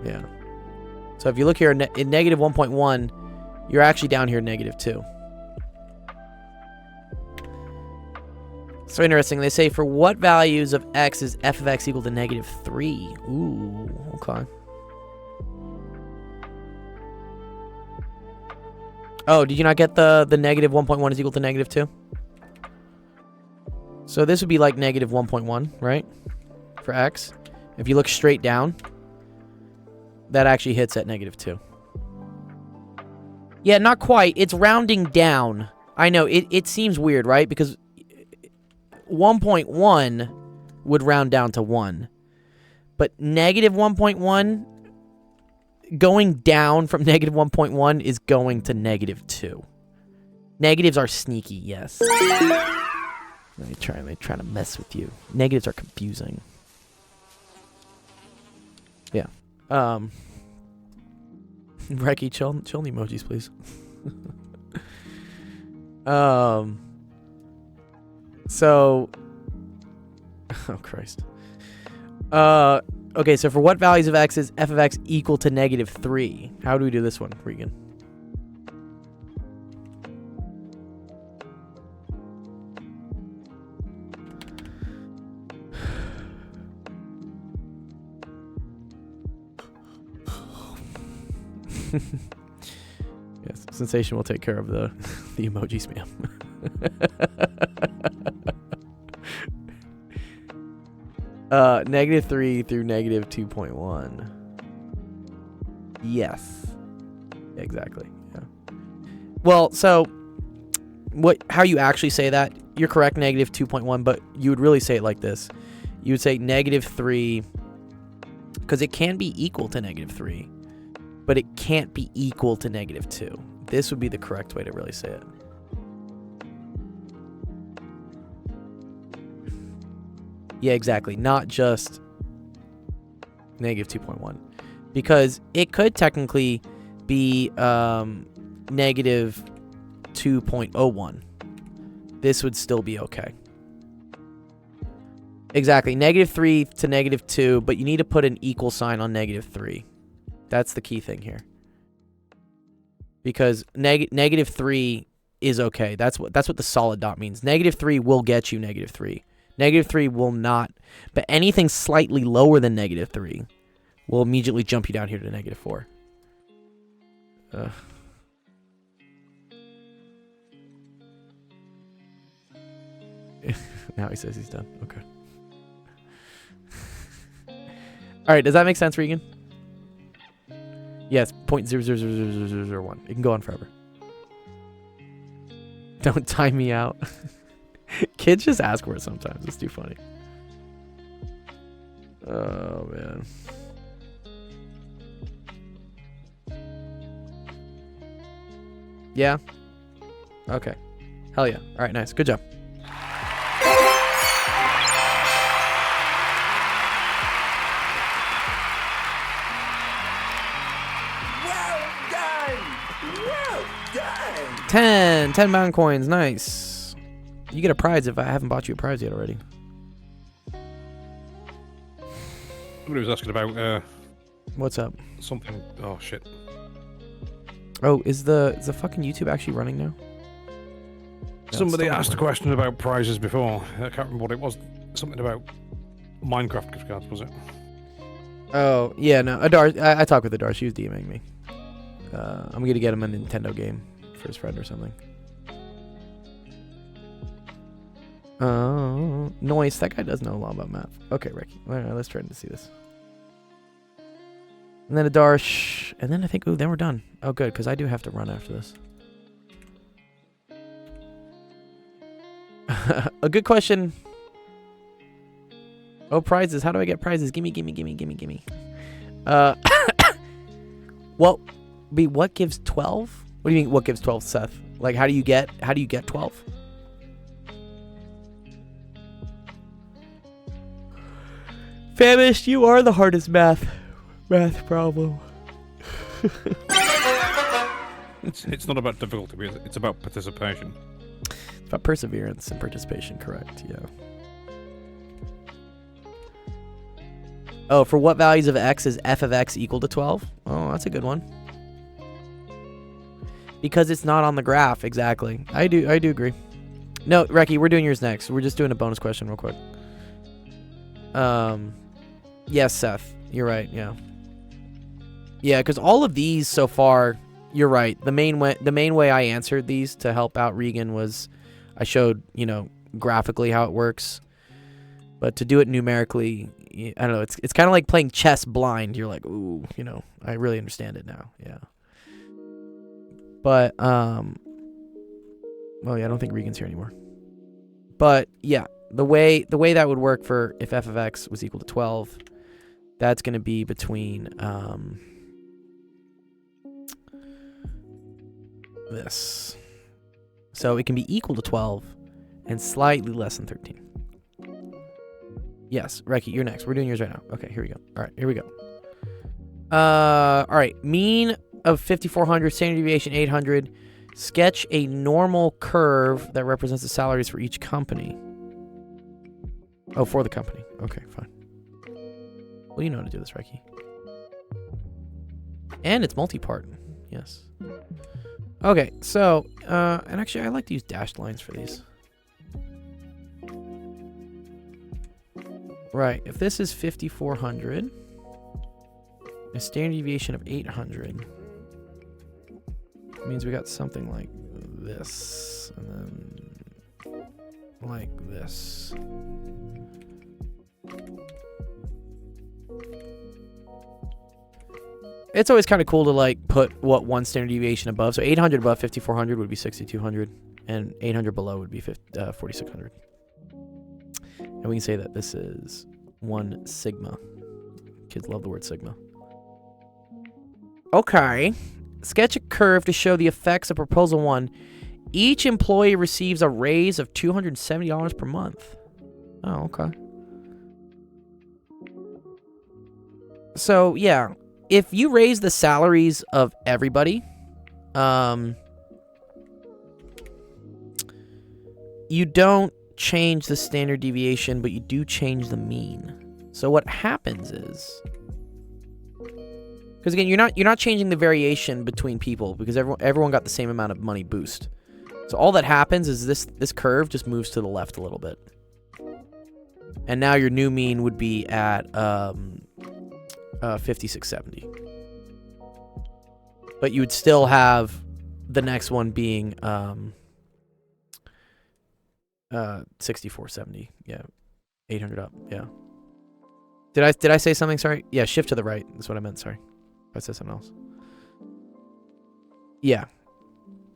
Yeah. So if you look here in negative 1.1, you're actually down here negative 2. So interesting. They say for what values of x is f of x equal to negative 3? Ooh, okay. Oh, did you not get the negative 1.1 is equal to negative 2? So this would be like negative 1.1, right? For x. If you look straight down, that actually hits at negative 2. Yeah, not quite. It's rounding down. I know, it seems weird, right? Because 1.1 would round down to 1. But negative 1.1, going down from negative 1.1 is going to negative 2. Negatives are sneaky, yes. They try to mess with you. Negatives are confusing. Yeah. Reki, chill the emojis, please. So, oh Christ. Okay, so for what values of x is f of x equal to negative 3? How do we do this one, Regan? Yes, Sensation will take care of the emoji spam. Negative 3 through negative 2.1. Yes. Exactly. Yeah. Well, so how you actually say that, you're correct, negative 2.1, but you would really say it like this. You would say negative 3, because it can be equal to negative 3, but it can't be equal to negative 2. This would be the correct way to really say it. Yeah, exactly. Not just negative 2.1. Because it could technically be negative 2.01. This would still be okay. Exactly. Negative 3 to negative 2, but you need to put an equal sign on negative 3. That's the key thing here. Because negative 3 is okay. That's what the solid dot means. Negative 3 will get you negative 3. Negative 3 will not, but anything slightly lower than negative 3 will immediately jump you down here to negative 4. Now he says he's done. Okay. All right, does that make sense, Regan? Yes, 0.000001. It can go on forever. Don't time me out. Kids just ask for it sometimes. It's too funny. Oh, man. Yeah? Okay. Hell yeah. All right, nice. Good job. Well done! 10 pound coins. Nice. You get a prize if I haven't bought you a prize yet already. Somebody was asking about What's up? something. Oh shit. Oh, is the fucking YouTube actually running now? No, Somebody it's still asked a not question about prizes before. I can't remember what it was. Something about Minecraft gift cards, was it? running. Oh, yeah, no. Adar, I talked with Adar. She was DMing me. I'm going to get him a Nintendo game for his friend or something. Oh, Noise. That guy does know a lot about math. Okay, Ricky. All right, let's try to see this. And then Adar, and then I think, ooh, then we're done. Oh, good, because I do have to run after this. A good question. Oh, prizes. How do I get prizes? Gimme. Well, what gives 12? What do you mean? What gives 12, Seth? Like, how do you get 12? Famished, you are the hardest math problem. It's not about difficulty. It's about participation. It's about perseverance and participation. Correct. Yeah. Oh, for what values of x is f of x equal to 12? Oh, that's a good one. Because it's not on the graph, exactly. I do agree. No, Reki, we're doing yours next. We're just doing a bonus question real quick. Yes, Seth, you're right. Yeah. Yeah, because all of these so far, you're right. The main way I answered these to help out Regan was I showed, graphically how it works. But to do it numerically, I don't know. It's kind of like playing chess blind. You're like, ooh, I really understand it now. Yeah. But well, yeah, I don't think Regan's here anymore. But yeah, the way that would work for if f of x was equal to 12, that's going to be between this. So it can be equal to 12 and slightly less than 13. Yes, Reki, you're next. We're doing yours right now. Okay, here we go. All right, here we go. All right, mean of 5,400, standard deviation 800. Sketch a normal curve that represents the salaries for each company. Oh, for the company. Okay, fine. Well, you know how to do this, Reki. And it's multi-part. Yes. Okay, so, and actually, I like to use dashed lines for these. Right, if this is 5,400, a standard deviation of 800, it means we got something like this, and then like this. It's always kind of cool to like put what one standard deviation above. So 800 above 5,400 would be 6,200, and 800 below would be 4,600. And we can say that this is 1 sigma. Kids love the word sigma. Okay. Sketch a curve to show the effects of Proposal 1. Each employee receives a raise of $270 per month. Oh, okay. So, yeah. If you raise the salaries of everybody, you don't change the standard deviation, but you do change the mean. So what happens is, because again, you're not changing the variation between people because everyone got the same amount of money boost. So all that happens is this curve just moves to the left a little bit, and now your new mean would be at 5670. But you would still have the next one being 6470. Yeah. 800 up. Yeah. Did I say something? Sorry. Yeah, shift to the right. That's what I meant. Sorry. I said something else. Yeah.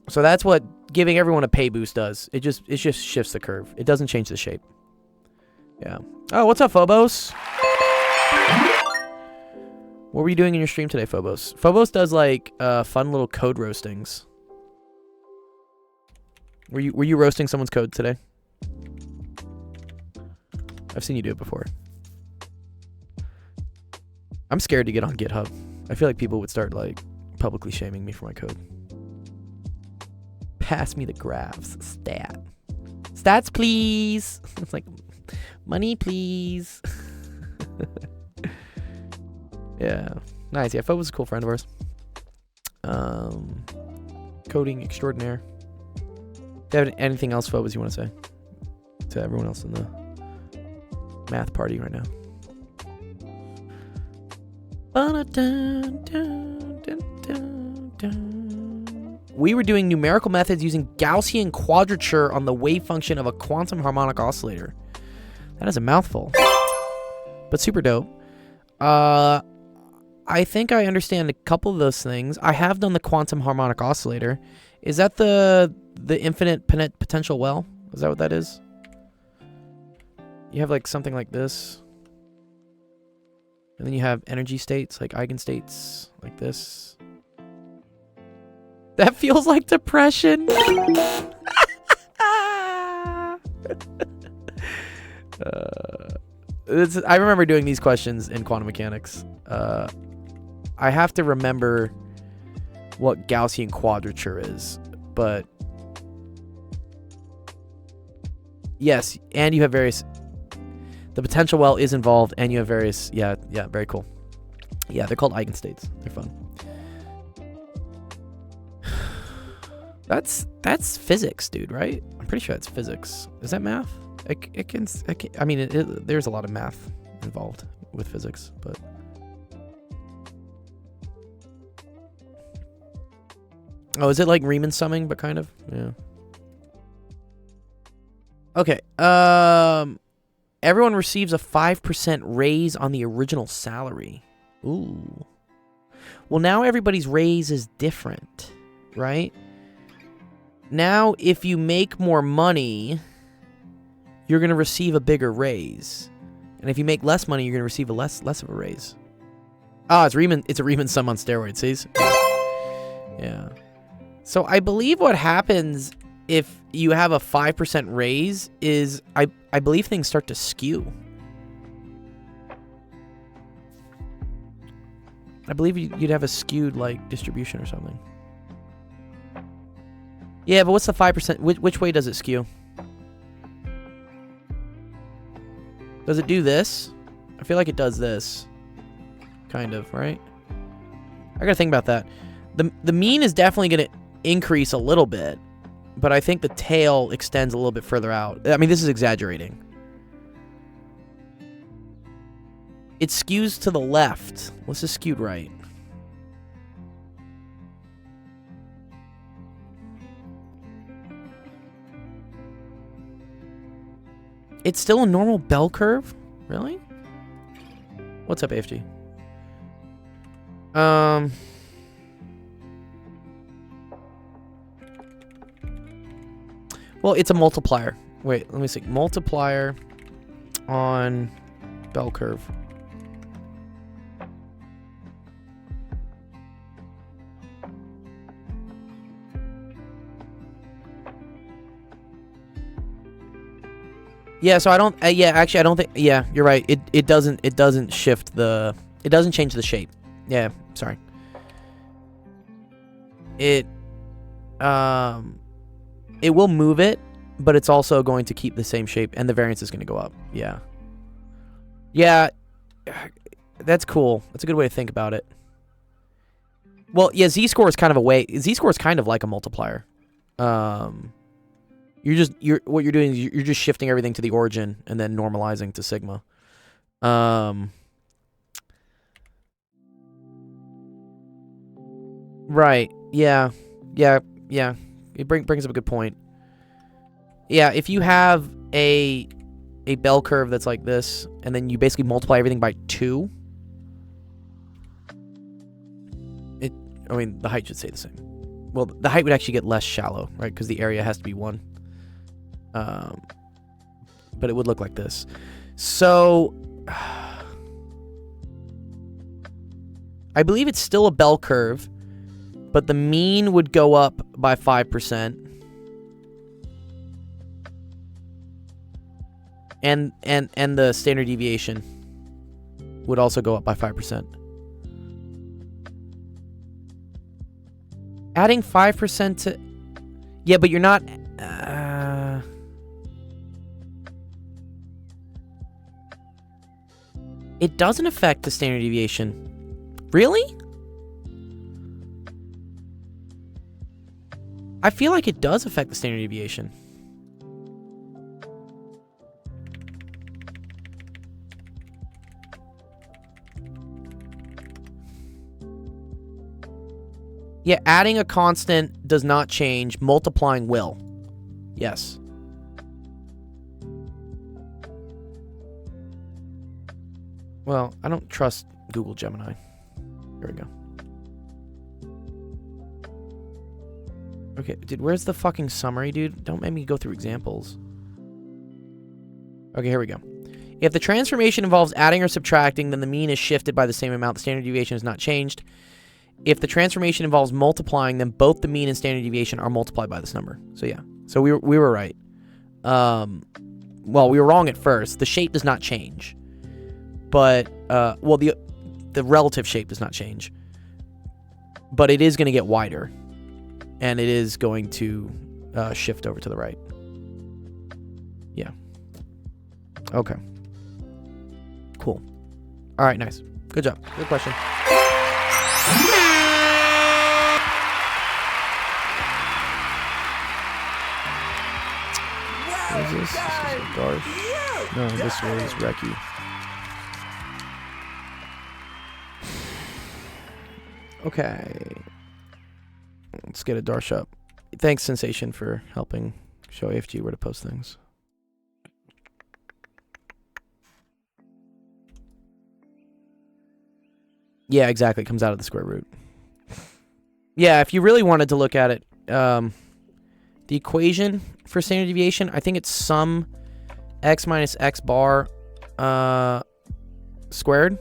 So that's what giving everyone a pay boost does. It just shifts the curve. It doesn't change the shape. Yeah. Oh, what's up, Phobos? What were you doing in your stream today, Phobos? Phobos does like fun little code roastings. Were you roasting someone's code today? I've seen you do it before. I'm scared to get on GitHub. I feel like people would start like publicly shaming me for my code. Pass me the graphs. Stats, please. It's like, money, please. Yeah. Nice. Yeah, Phobos is a cool friend of ours. Coding extraordinaire. Do you have anything else, Phobos, you want to say to everyone else in the math party right now? We were doing numerical methods using Gaussian quadrature on the wave function of a quantum harmonic oscillator. That is a mouthful, but super dope. I think I understand a couple of those things. I have done the quantum harmonic oscillator. Is that the infinite potential well? Is that what that is? You have like something like this. And then you have energy states, like eigenstates, like this. That feels like depression. I remember doing these questions in quantum mechanics. I have to remember what Gaussian quadrature is, but yes, and you have various. The potential well is involved, and you have various. Yeah, very cool. Yeah, they're called eigenstates. They're fun. That's physics, dude, right? I'm pretty sure that's physics. Is that math? It can I mean, there's a lot of math involved with physics, but oh, is it like Riemann summing, but kind of? Yeah. Okay. Everyone receives a 5% raise on the original salary. Ooh. Well, now everybody's raise is different, right? Now, if you make more money, you're going to receive a bigger raise. And if you make less money, you're going to receive a less of a raise. Ah, it's a Riemann sum on steroids, see? Yeah. So I believe what happens if you have a 5% raise is I believe things start to skew. I believe you'd have a skewed like distribution or something. Yeah, but what's the 5%? Which way does it skew? Does it do this? I feel like it does this. Kind of, right? I gotta think about that. The mean is definitely gonna increase a little bit, but I think the tail extends a little bit further out. I mean, this is exaggerating. It skews to the left. What's this skewed right? It's still a normal bell curve? Really? What's up, AFG? Well, it's a multiplier. Wait, let me see. Multiplier on bell curve. Yeah, so I don't. Yeah, actually, I don't think. Yeah, you're right. It doesn't shift the. It doesn't change the shape. Yeah, sorry. It will move it, but it's also going to keep the same shape, and the variance is going to go up. Yeah. Yeah, that's cool. That's a good way to think about it. Well, yeah, z-score is kind of a way. Z-score is kind of like a multiplier. What you're doing is you're just shifting everything to the origin and then normalizing to sigma. Right. Yeah. It brings up a good point. Yeah, if you have a bell curve that's like this, and then you basically multiply everything by 2, I mean, the height should stay the same. Well, the height would actually get less shallow, right? Because the area has to be 1. But it would look like this. So, I believe it's still a bell curve, but the mean would go up by 5%. And the standard deviation would also go up by 5%. Adding 5% to... Yeah, but you're not... It doesn't affect the standard deviation. Really? I feel like it does affect the standard deviation. Yeah, adding a constant does not change. Multiplying will. Yes. Well, I don't trust Google Gemini. Here we go. Okay, dude, where's the fucking summary, dude? Don't make me go through examples. Okay, here we go. If the transformation involves adding or subtracting, then the mean is shifted by the same amount. The standard deviation is not changed. If the transformation involves multiplying, then both the mean and standard deviation are multiplied by this number. So yeah, so we were right. Well, we were wrong at first. The shape does not change, but well, the relative shape does not change, but it is going to get wider, and it is going to shift over to the right. Yeah. Okay. Cool. All right, nice. Good job. Good question. What is this? This is Darsh. No, this was Reki. Okay. Let's get a Darsh up. Thanks, Sensation, for helping show AFG where to post things. Yeah, exactly. It comes out of the square root. Yeah, if you really wanted to look at it, the equation for standard deviation, I think it's sum x minus x bar squared.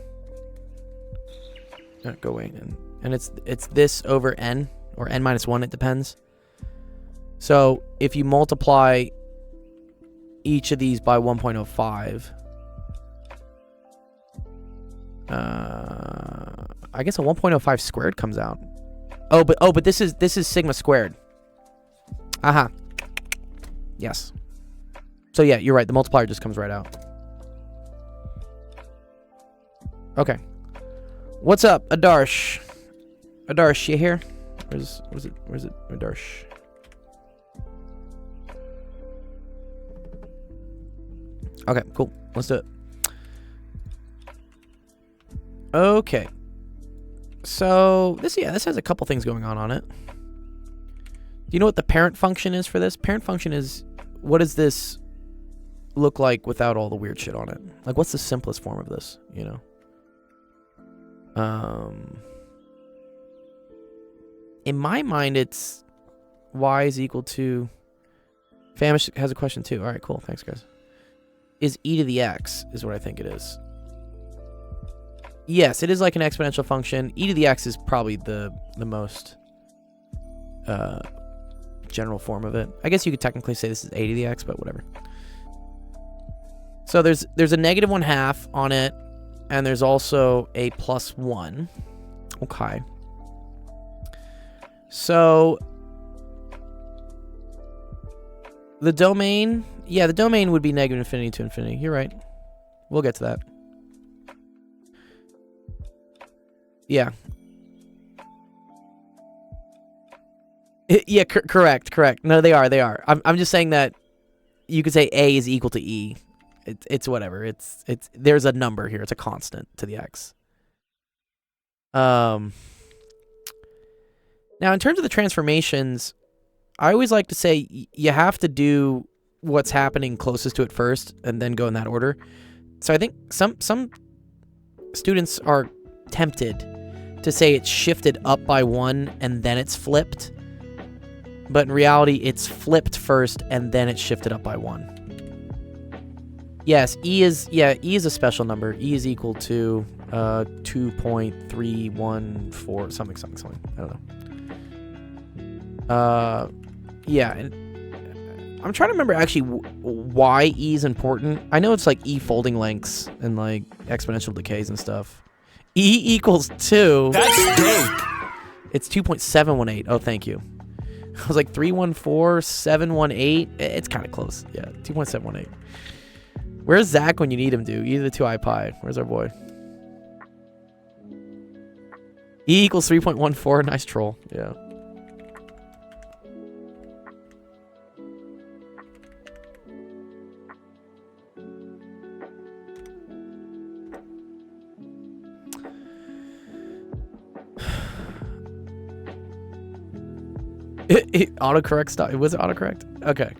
Go away. And it's this over n, or n minus 1, it depends. So if you multiply each of these by 1.05, I guess a 1.05 squared comes out. Oh, but this is sigma squared. Aha. Yes. So yeah, you're right. The multiplier just comes right out. Okay. What's up, Adarsh? Adarsh, you here? Where's it? Adarsh. Okay, cool. Let's do it. Okay. So this has a couple things going on it. Do you know what the parent function is for this? Parent function is, what does this look like without all the weird shit on it? Like, what's the simplest form of this, you know? In my mind, it's y is equal to... Famish has a question too. All right, cool. Thanks, guys. Is e to the x is what I think it is. Yes, it is like an exponential function. E to the x is probably the most general form of it. I guess you could technically say this is a to the x, but whatever. So there's a negative 1/2 on it, and there's also a +1. Okay. So the domain, yeah, the domain would be negative infinity to infinity. You're right. We'll get to that. Yeah. Yeah, correct. No, they are. I'm just saying that you could say A is equal to E. It's whatever. It's there's a number here. It's a constant to the x. Now, in terms of the transformations, I always like to say you have to do what's happening closest to it first and then go in that order. So I think some students are tempted to say it's shifted up by 1 and then it's flipped. But in reality, it's flipped first and then it's shifted up by 1. Yes, E is a special number. E is equal to 2.314 something. I don't know. Yeah, and I'm trying to remember actually why E is important. I know it's like E folding lengths and like exponential decays and stuff. E equals 2. That's dope. It's 2.718. Oh, thank you. I was like 314.718. It's kind of close. Yeah, 2.718. Where's Zach when you need him, dude? Either the 2iPi. Where's our boy? E equals 3.14. Nice troll. Yeah. Autocorrect stop. Was it autocorrect? Okay.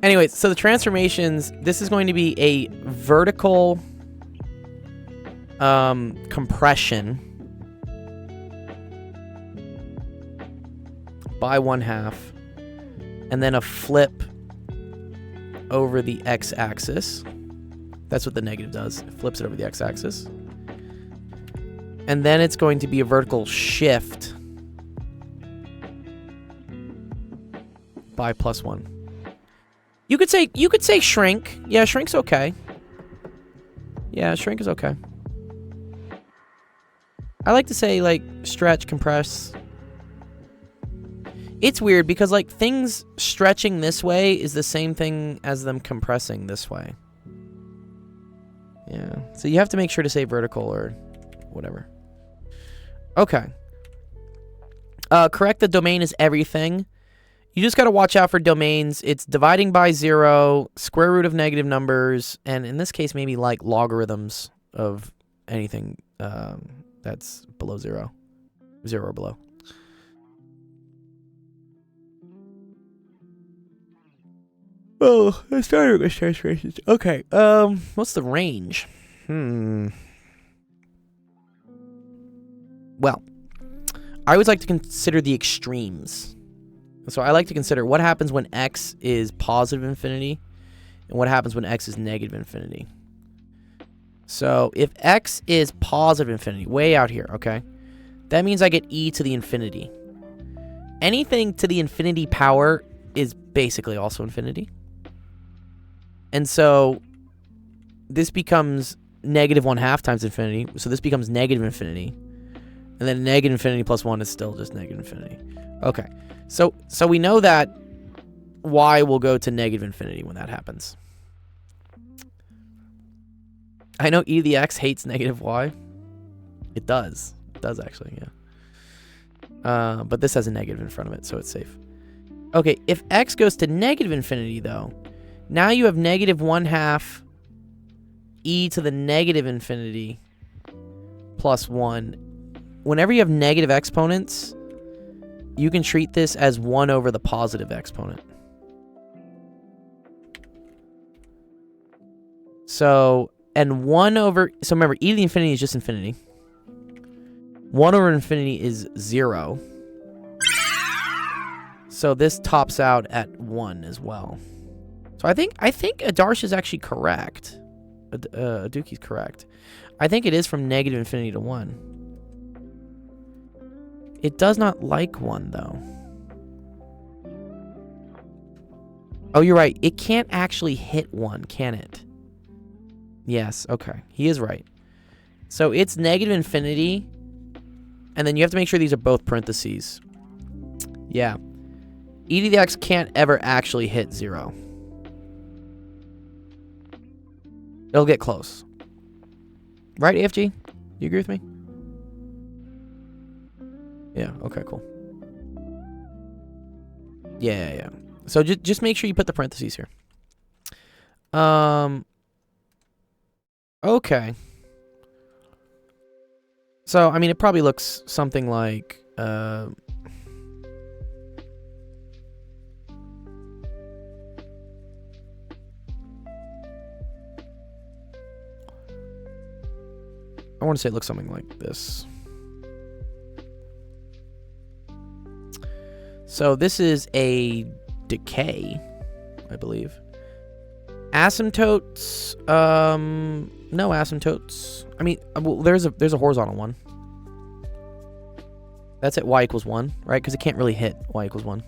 Anyway, so the transformations, this is going to be a vertical compression by 1/2, and then a flip over the x-axis. That's what the negative does. It flips it over the x-axis. And then it's going to be a vertical shift by +1. You could say shrink. Yeah, shrink's okay. Yeah, shrink is okay. I like to say, like, stretch, compress. It's weird because, like, things stretching this way is the same thing as them compressing this way. Yeah. So you have to make sure to say vertical or whatever. Okay. Correct the domain is everything. You just got to watch out for domains. It's dividing by 0, square root of negative numbers, and in this case, maybe like logarithms of anything that's below 0. 0 or below. Oh, I started with translations. Okay, what's the range? Well, I always like to consider the extremes. So I like to consider what happens when x is positive infinity and what happens when x is negative infinity. So if x is positive infinity, way out here, okay, that means I get e to the infinity. Anything to the infinity power is basically also infinity. And so this becomes -1/2 times infinity. So this becomes negative infinity. And then negative infinity plus 1 is still just negative infinity. Okay. So we know that y will go to negative infinity when that happens. I know e to the x hates negative y. It does. It does actually, yeah. But this has a negative in front of it, so it's safe. Okay, if x goes to negative infinity, though, now you have -1/2 e to the negative infinity plus 1. Whenever you have negative exponents, you can treat this as 1 over the positive exponent. So, and 1 over... So remember, e to the infinity is just infinity. 1 over infinity is 0. So this tops out at 1 as well. So I think Adarsh is actually correct. Aduki's correct. I think it is from negative infinity to 1. It does not like 1, though. Oh, you're right. It can't actually hit 1, can it? Yes, okay. He is right. So it's negative infinity. And then you have to make sure these are both parentheses. Yeah. E to the x can't ever actually hit 0. It'll get close. Right, AFG? You agree with me? Yeah, okay, cool. Yeah. So just make sure you put the parentheses here. Okay. So, I mean, it probably looks something like... I want to say it looks something like this. So this is a decay, I believe. Asymptotes, no asymptotes. I mean, well, there's a horizontal one. That's at y equals 1, right? Because it can't really hit y equals 1.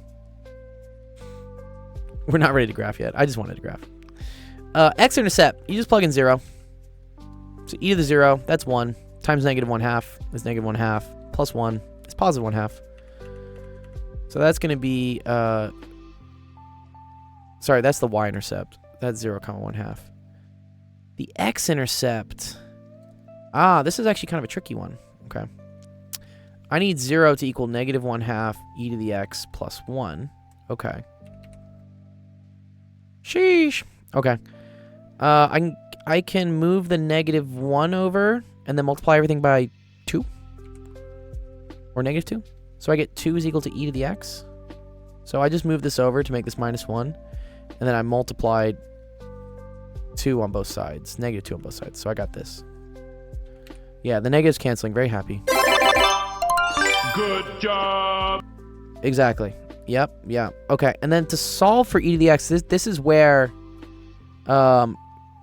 We're not ready to graph yet. I just wanted to graph. X-intercept, you just plug in 0. So e to the 0, that's 1, times -1/2 is -1/2, plus 1 is +1/2. So that's going to be, sorry, that's the y-intercept. That's 0, 1/2. The x-intercept, this is actually kind of a tricky one. Okay. I need 0 to equal -1/2 e to the x plus 1. Okay. Sheesh. Okay. I can move the -1 over and then multiply everything by 2. Or -2. So I get 2 is equal to e to the x. So I just moved this over to make this -1. And then I multiplied 2 on both sides. -2 on both sides. So I got this. Yeah, the negatives canceling. Very happy. Good job. Exactly. Yep. Yeah. Okay. And then to solve for e to the x, this is where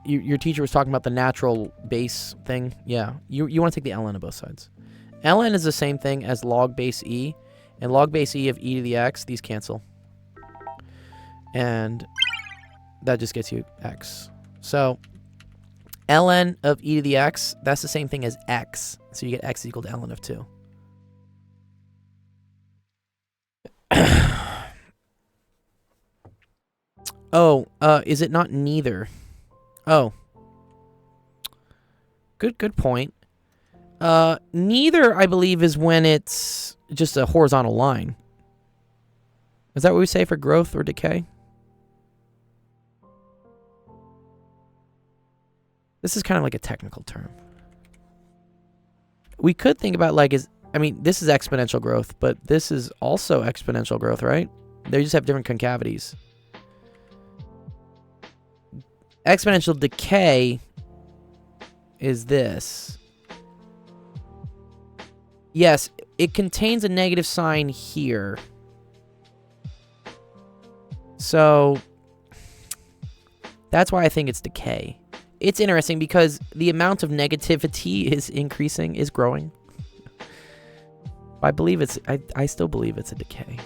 your teacher was talking about the natural base thing. Yeah. You want to take the ln of both sides. ln is the same thing as log base e, and log base e of e to the x, these cancel. And that just gets you x. So ln of e to the x, that's the same thing as x. So you get x equal to ln of 2. Oh, is it not neither? Oh. Good point. Neither, I believe, is when it's just a horizontal line. Is that what we say for growth or decay? This is kind of like a technical term. We could think about like, I mean, this is exponential growth, but this is also exponential growth, right? They just have different concavities. Exponential decay is this. Yes, it contains a negative sign here. So that's why I think it's decay. It's interesting because the amount of negativity is increasing, is growing. I believe it's, I still believe it's a decay.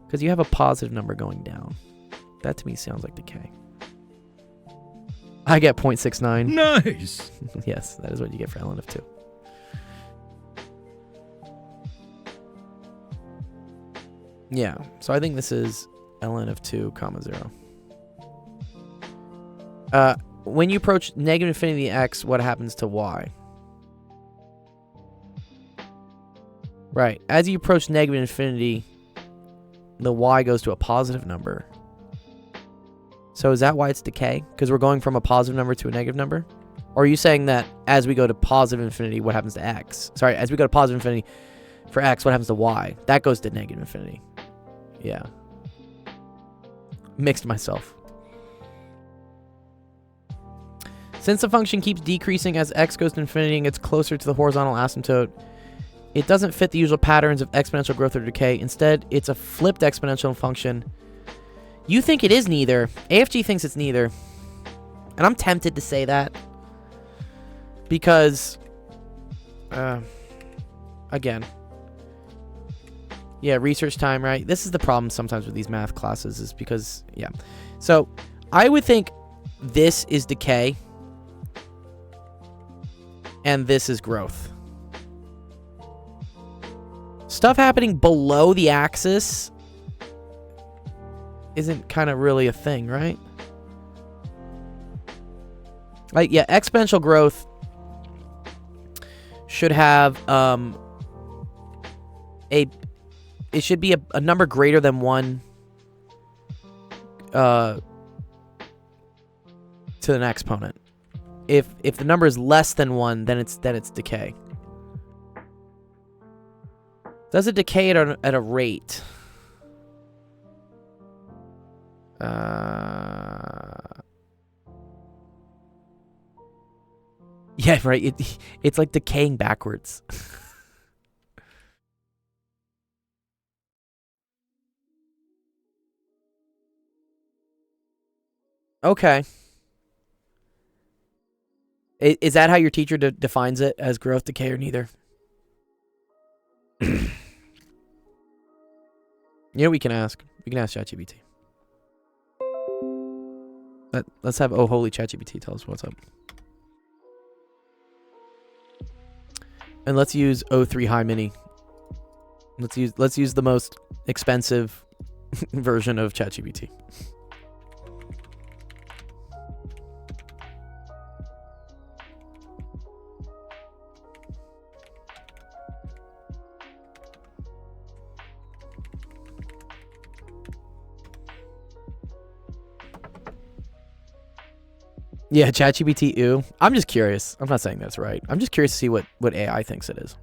Because you have a positive number going down. That to me sounds like decay. I get 0.69. Nice. Yes, that is what you get for ln of 2. Yeah, so I think this is ln of 2, comma 0. When you approach negative infinity x, what happens to y? Right, as you approach negative infinity, the y goes to a positive number. So is that why it's decay? Because we're going from a positive number to a negative number? Or are you saying that as we go to positive infinity, what happens to x? Sorry, as we go to positive infinity for x, what happens to y? That goes to negative infinity. Yeah. Mixed myself. Since the function keeps decreasing as x goes to infinity and gets closer to the horizontal asymptote, it doesn't fit the usual patterns of exponential growth or decay. Instead, it's a flipped exponential function. You think it is neither. AFG thinks it's neither. And I'm tempted to say that. Because, again. Yeah, research time, right? This is the problem sometimes with these math classes is because, yeah. So, I would think this is decay. And this is growth. Stuff happening below the axis isn't kind of really a thing, right? Like, yeah, exponential growth should have it should be a number greater than 1 to an exponent. If the number is less than 1, then it's decay. Does it decay at a rate? Yeah, right. It's like decaying backwards. Okay. Is that how your teacher defines it, as growth, decay, or neither? You know, we can ask. We can ask ChatGPT. Let's have oh holy ChatGPT tell us what's up. And let's use O3 High Mini. Let's use the most expensive version of ChatGPT. Yeah, ChatGPT, ew. I'm just curious. I'm not saying that's right. I'm just curious to see what AI thinks it is.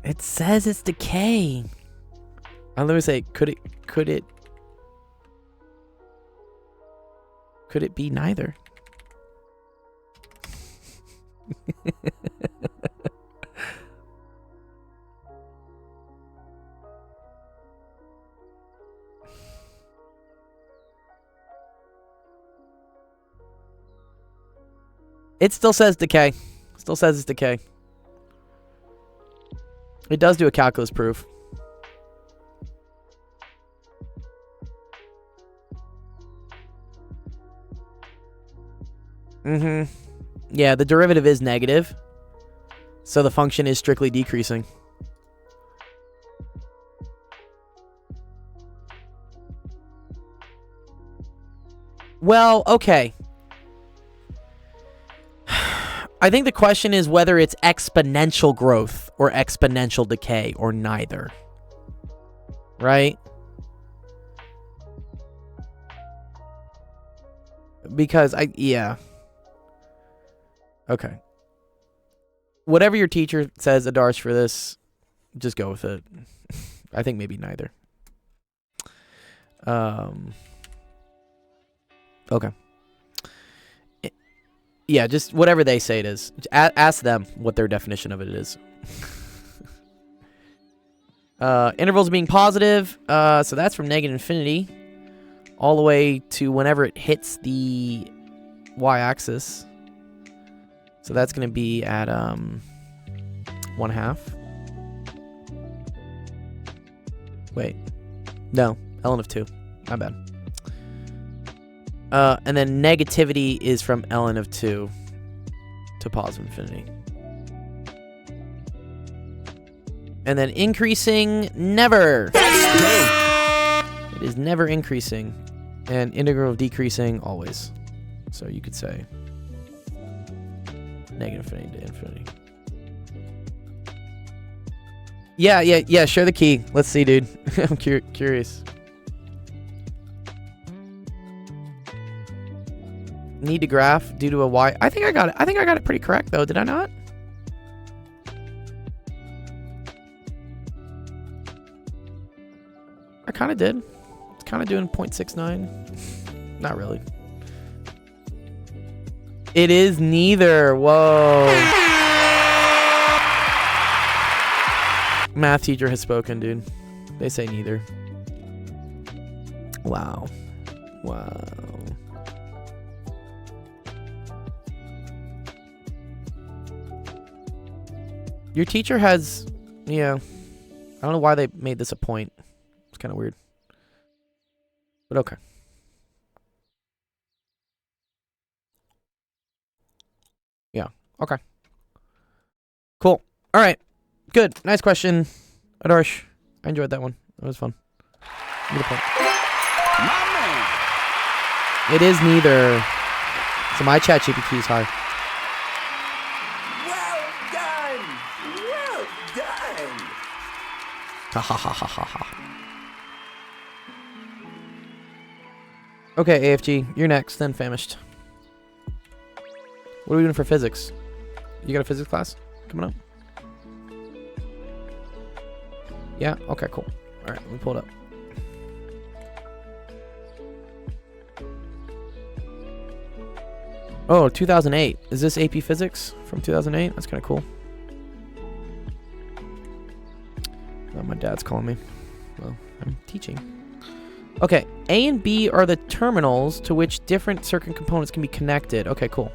It says it's decay. Let me say, could it be neither? It still says decay. Still says it's decay. It does do a calculus proof. Mm-hmm. Yeah, the derivative is negative. So the function is strictly decreasing. Well, okay. I think the question is whether it's exponential growth or exponential decay or neither. Right? Because yeah. Okay. Whatever your teacher says, Adarsh, for this, just go with it. I think maybe neither. Okay. Yeah, just whatever they say it is. Ask them what their definition of it is. Intervals being positive. So that's from negative infinity all the way to whenever it hits the y-axis. So that's going to be at 1/2. Wait. No. ln of 2. My bad. And then negativity is from ln of 2 to positive infinity. And then increasing, never. It is never increasing. And integral of decreasing, always. So you could say negative infinity to infinity. Yeah, share the key. Let's see, dude. I'm curious. Need to graph due to a y. I think I got it pretty correct though. Did I not? I kind of did. It's kind of doing 0.69. Not really. It is neither. Whoa. Math teacher has spoken, dude. They say neither. Wow. Your teacher has, yeah. I don't know why they made this a point. It's kind of weird. But okay. Yeah, okay. Cool. All right. Good. Nice question, Adarsh. I enjoyed that one. That was fun. Good point. It is neither. So my chat GPT is high. Ha ha ha ha ha ha. Okay, AFG, you're next, then famished. What are we doing for physics? You got a physics class coming up? Yeah? Okay, cool. Alright, let me pull it up. Oh, 2008. Is this AP Physics from 2008? That's kind of cool. Oh, my dad's calling me. Well, I'm teaching. Okay, A and B are the terminals to which different circuit components can be connected. Okay, cool.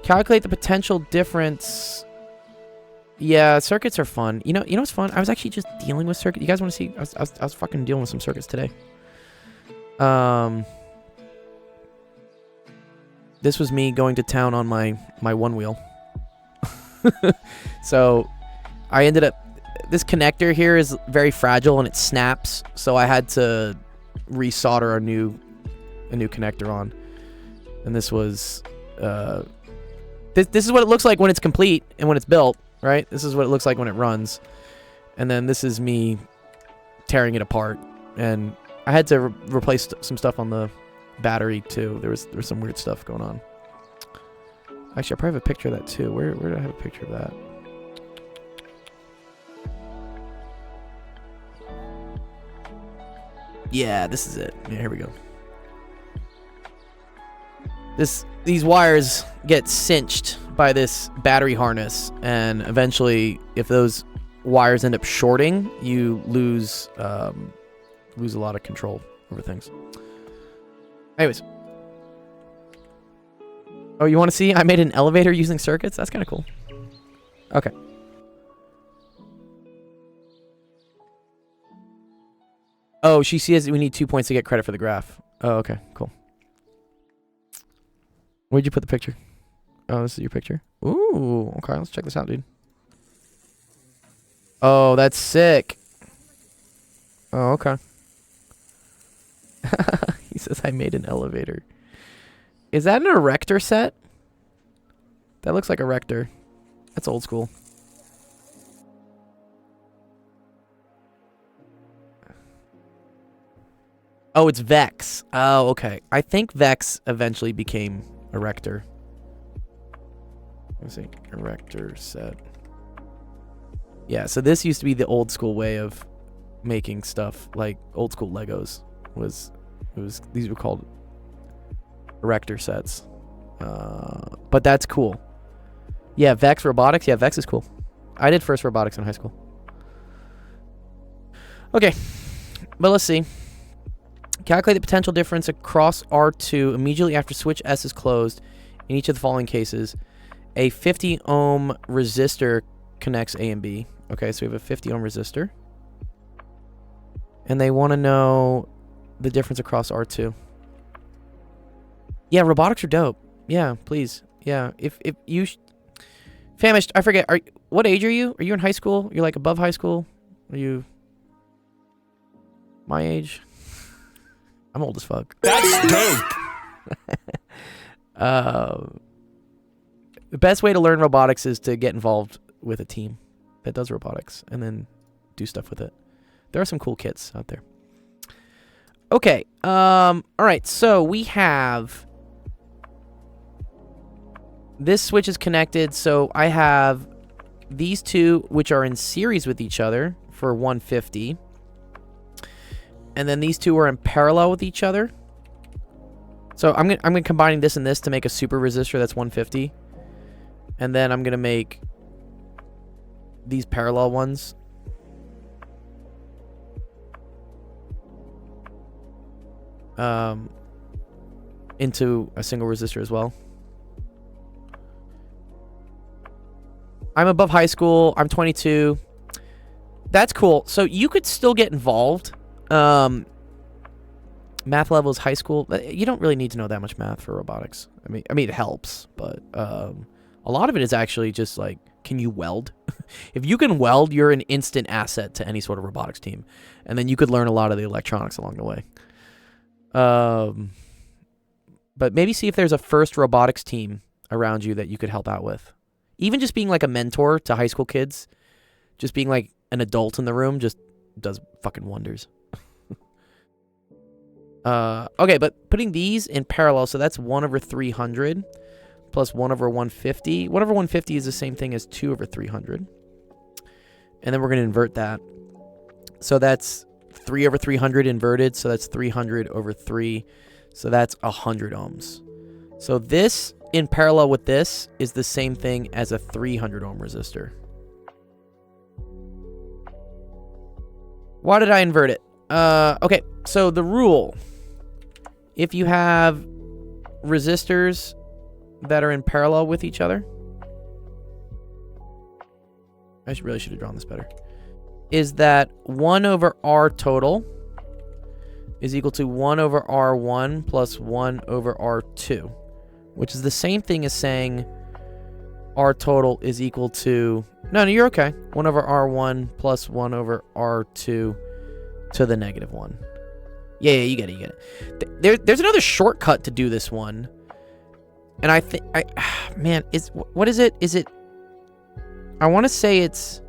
Calculate the potential difference. Yeah, circuits are fun. You know what's fun? I was actually just dealing with circuits. You guys want to see? I was fucking dealing with some circuits today. This was me going to town on my one wheel. So I ended up. This connector here is very fragile and it snaps, so I had to resolder a new connector on. And this was this is what it looks like when it's complete and when it's built, right? This is what it looks like when it runs. And then this is me tearing it apart, and I had to replace some stuff on the battery too. There was some weird stuff going on. Actually, I probably have a picture of that too. Where do I have a picture of that? Yeah, this is it. Yeah, here we go. These wires get cinched by this battery harness, and eventually, if those wires end up shorting, you lose a lot of control over things. Anyways, Oh, you want to see? I made an elevator using circuits? That's kind of cool. Okay. Oh, she says we need 2 points to get credit for the graph. Oh, okay. Cool. Where'd you put the picture? Oh, this is your picture? Ooh, okay. Let's check this out, dude. Oh, that's sick. Oh, okay. He says I made an elevator. Is that an erector set? That looks like a rector. That's old school. Oh, it's Vex. Oh, okay. I think Vex eventually became erector. Let's see. Erector set. Yeah, so this used to be the old school way of making stuff, like old school Legos. These were called erector sets. But that's cool. Yeah, Vex Robotics. Yeah, Vex is cool. I did first robotics in high school. Okay, but let's see. Calculate the potential difference across R2 immediately after switch S is closed in each of the following cases. A 50 ohm resistor connects A and B. Okay, so we have a 50 ohm resistor. And they want to know the difference across R2. Yeah, robotics are dope. Yeah, please. Yeah, if you... Famished, I forget. What age are you? Are you in high school? You're like above high school? Are you... my age? I'm old as fuck. That's dope. The best way to learn robotics is to get involved with a team that does robotics and then do stuff with it. There are some cool kits out there. Okay. All right. So we have this switch is connected. So I have these two, which are in series with each other for 150. And then these two are in parallel with each other. So I'm gonna combining this and this to make a super resistor that's 150. And then I'm gonna make these parallel ones into a single resistor as well. I'm above high school. I'm 22. That's cool. So you could still get involved. Math level is high school. You don't really need to know that much math for robotics. I mean it helps, but a lot of it is actually just like, can you weld? If you can weld, you're an instant asset to any sort of robotics team, and then you could learn a lot of the electronics along the way. But maybe see if there's a first robotics team around you that you could help out with. Even just being like a mentor to high school kids, just being like an adult in the room just does fucking wonders. Okay, but putting these in parallel, so that's 1 over 300 plus 1 over 150. 1 over 150 is the same thing as 2 over 300. And then we're going to invert that. So that's 3 over 300 inverted, so that's 300 over 3. So that's 100 ohms. So this, in parallel with this, is the same thing as a 300 ohm resistor. Why did I invert it? Okay, so the rule... if you have resistors that are in parallel with each other, I really should have drawn this better, is that 1 over R total is equal to 1 over R1 plus 1 over R2, which is the same thing as saying R total is equal to... No, you're okay. 1 over R1 plus 1 over R2 to the negative 1. Yeah, you get it. There's another shortcut to do this one. And I think... man, what is it? Is it... I want to say it's...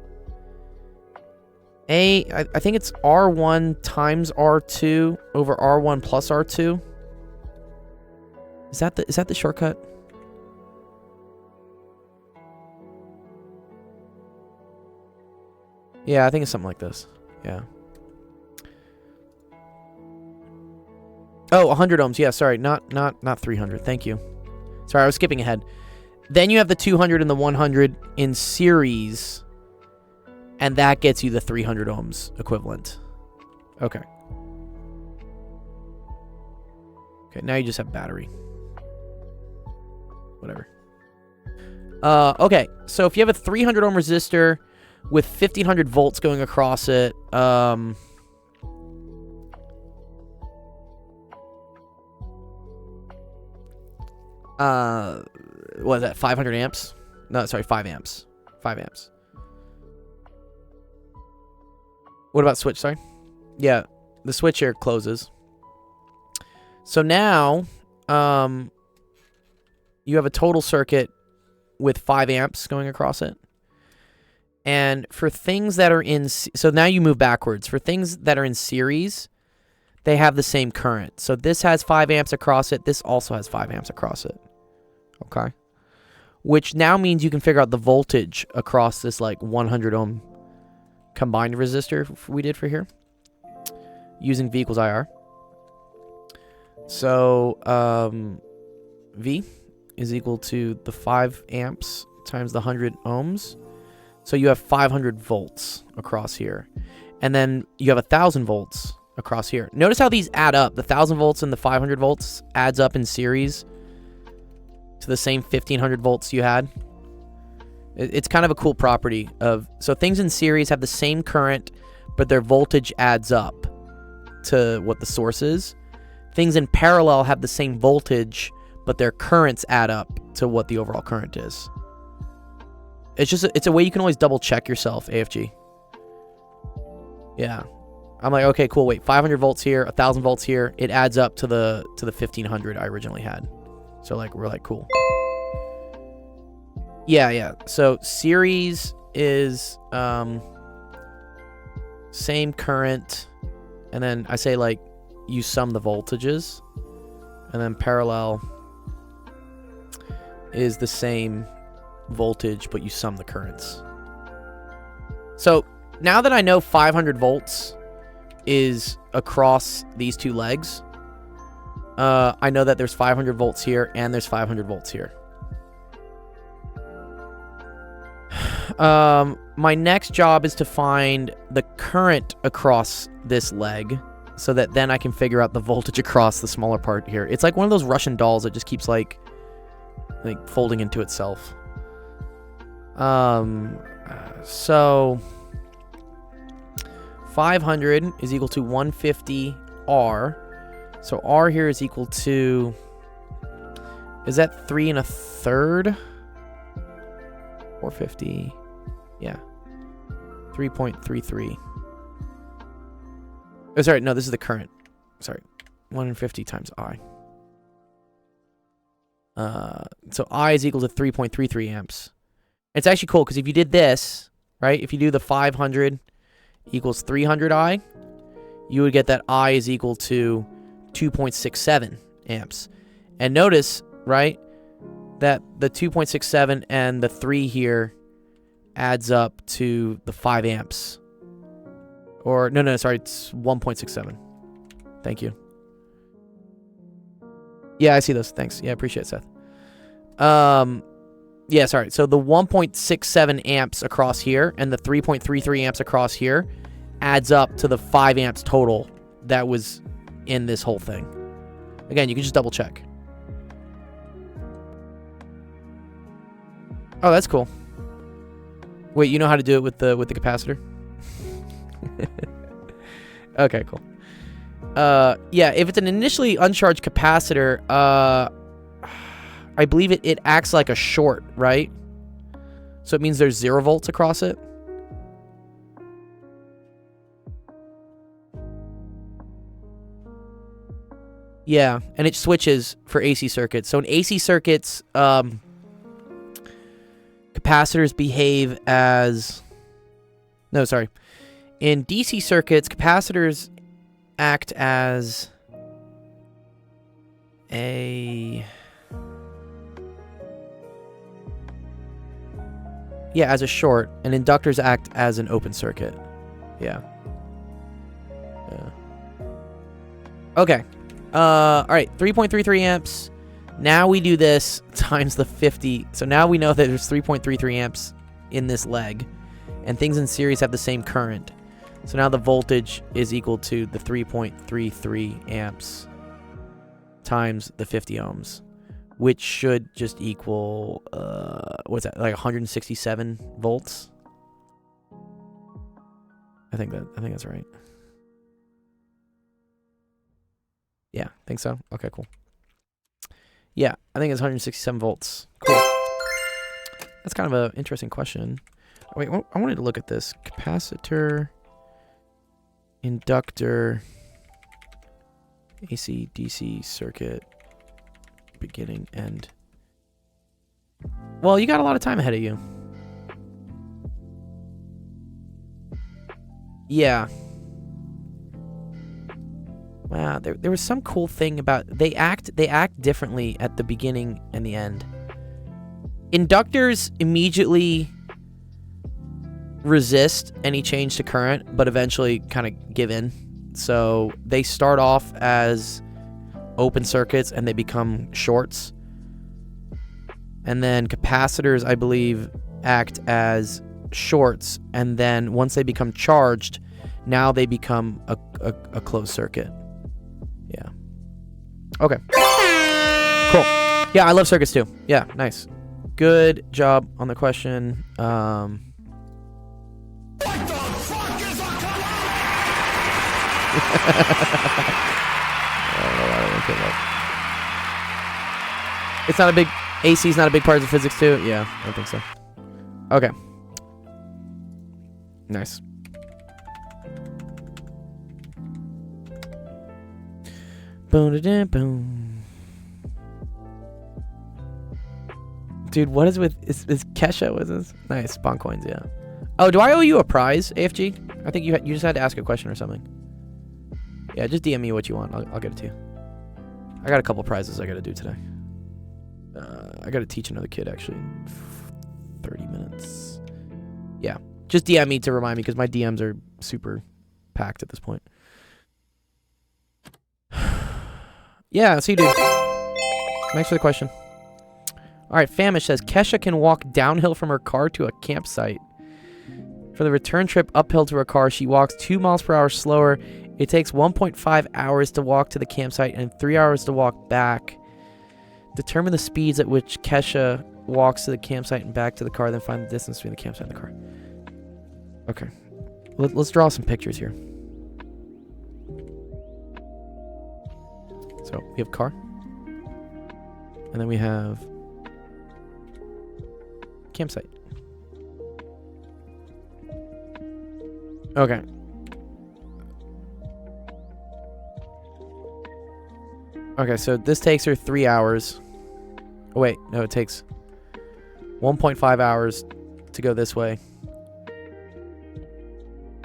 I think it's R1 times R2 over R1 plus R2. Is that the shortcut? Yeah, I think it's something like this. Yeah. Oh, 100 ohms. Yeah, sorry. Not 300. Thank you. Sorry, I was skipping ahead. Then you have the 200 and the 100 in series, and that gets you the 300 ohms equivalent. Okay. Okay, now you just have battery. whatever. Okay, so if you have a 300 ohm resistor with 1500 volts going across it, what is that, 500 amps? No, sorry, 5 amps. 5 amps. What about switch, sorry? Yeah, the switch here closes. So now, you have a total circuit with 5 amps going across it. And for things that are in... So now you move backwards. For things that are in series, they have the same current. So this has 5 amps across it. This also has 5 amps across it. Okay? Which now means you can figure out the voltage across this, like, 100 ohm combined resistor we did for here. Using V equals IR. So, V is equal to the 5 amps times the 100 ohms. So you have 500 volts across here. And then you have 1,000 volts across here. Notice how these add up. The 1,000 volts and the 500 volts adds up in series to the same 1,500 volts you had. It's kind of a cool property of... So things in series have the same current, but their voltage adds up to what the source is. Things in parallel have the same voltage, but their currents add up to what the overall current is. It's a way you can always double check yourself, AFG. Yeah. I'm like, okay, cool, wait, 500 volts here, 1,000 volts here. It adds up to the 1,500 I originally had. So like, we're like, cool. Yeah. So series is same current, and then I say like you sum the voltages, and then parallel is the same voltage, but you sum the currents. So now that I know 500 volts is across these two legs, I know that there's 500 volts here and there's 500 volts here. My next job is to find the current across this leg so that then I can figure out the voltage across the smaller part here. It's like one of those Russian dolls that just keeps like folding into itself. So 500 is equal to 150 R. So R here is equal to, is that 3 1/3? 450, yeah, 3.33. Oh, sorry, no, this is the current. Sorry, 150 times I. So I is equal to 3.33 amps. It's actually cool because if you did this, right, if you do the 500 equals 300 I, you would get that I is equal to 2.67 amps. And notice, right, that the 2.67 and the 3 here adds up to the 5 amps. Or, no, sorry, it's 1.67. Thank you. Yeah, I see those. Thanks. Yeah, I appreciate it, Seth. Yeah, sorry. So the 1.67 amps across here and the 3.33 amps across here adds up to the 5 amps total that was in this whole thing. Again, you can just double check. Oh, that's cool. Wait, you know how to do it with the capacitor? Okay, cool. Yeah, if it's an initially uncharged capacitor, I believe it acts like a short, right? So it means there's 0 volts across it. Yeah, and it switches for AC circuits. So in AC circuits, capacitors behave as... No, sorry. In DC circuits, capacitors act as a... Yeah, as a short, and inductors act as an open circuit. Yeah. Okay. Alright, 3.33 amps. Now we do this times the 50. So now we know that there's 3.33 amps in this leg, and things in series have the same current. So now the voltage is equal to the 3.33 amps times the 50 ohms, which should just equal, what's that, like 167 volts? I think that's right. Yeah, I think so. Okay, cool. Yeah, I think it's 167 volts. Cool. That's kind of an interesting question. Wait, I wanted to look at this. Capacitor, inductor, AC, DC circuit, beginning, end. Well, you got a lot of time ahead of you. Yeah. Wow, there was some cool thing about they act differently at the beginning and the end. Inductors immediately resist any change to current, but eventually kind of give in. So they start off as open circuits and they become shorts. And then capacitors, I believe, act as shorts, and then once they become charged, now they become a closed circuit. Yeah. Okay. Cool. Yeah, I love circuits too. Yeah, nice. Good job on the question. It's not a big... AC is not a big part of physics too? Yeah, I don't think so. Okay. Nice. Boom. Dude, what is with... Is Kesha with this? Nice. Spawn coins, yeah. Oh, do I owe you a prize, AFG? I think you just had to ask a question or something. Yeah, just DM me what you want. I'll get it to you. I got a couple prizes I got to do today. I got to teach another kid, actually, in 30 minutes. Yeah. Just DM me to remind me, because my DMs are super packed at this point. Yeah, see you, dude. Thanks for the question. All right, Famish says, Kesha can walk downhill from her car to a campsite. For the return trip uphill to her car, she walks 2 miles per hour slower. It takes 1.5 hours to walk to the campsite and 3 hours to walk back. Determine the speeds at which Kesha walks to the campsite and back to the car, then find the distance between the campsite and the car. Okay. Let's draw some pictures here. So, we have car. And then we have campsite. Okay. Okay, so this takes her 3 hours. Oh, wait. No, it takes 1.5 hours to go this way.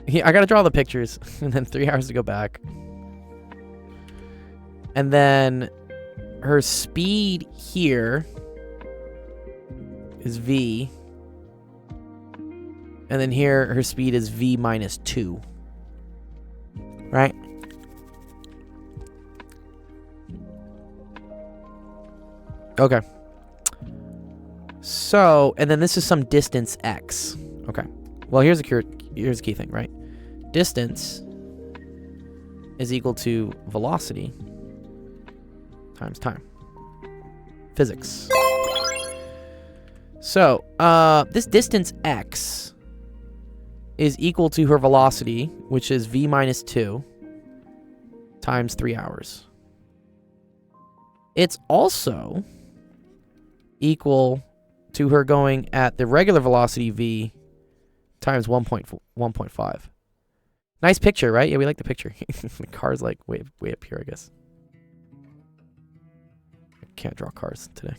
Yeah, I gotta draw the pictures. And then 3 hours to go back. And then her speed here is V. And then here, her speed is V minus 2. Right? Okay. So, and then this is some distance x. Okay. Well, here's a key thing, right? Distance is equal to velocity times time. Physics. So, this distance x is equal to her velocity, which is v minus 2 times 3 hours. It's also equal to her going at the regular velocity v times 1.5. Nice picture, right? Yeah, we like the picture. The car's like way up here, I guess. I can't draw cars today.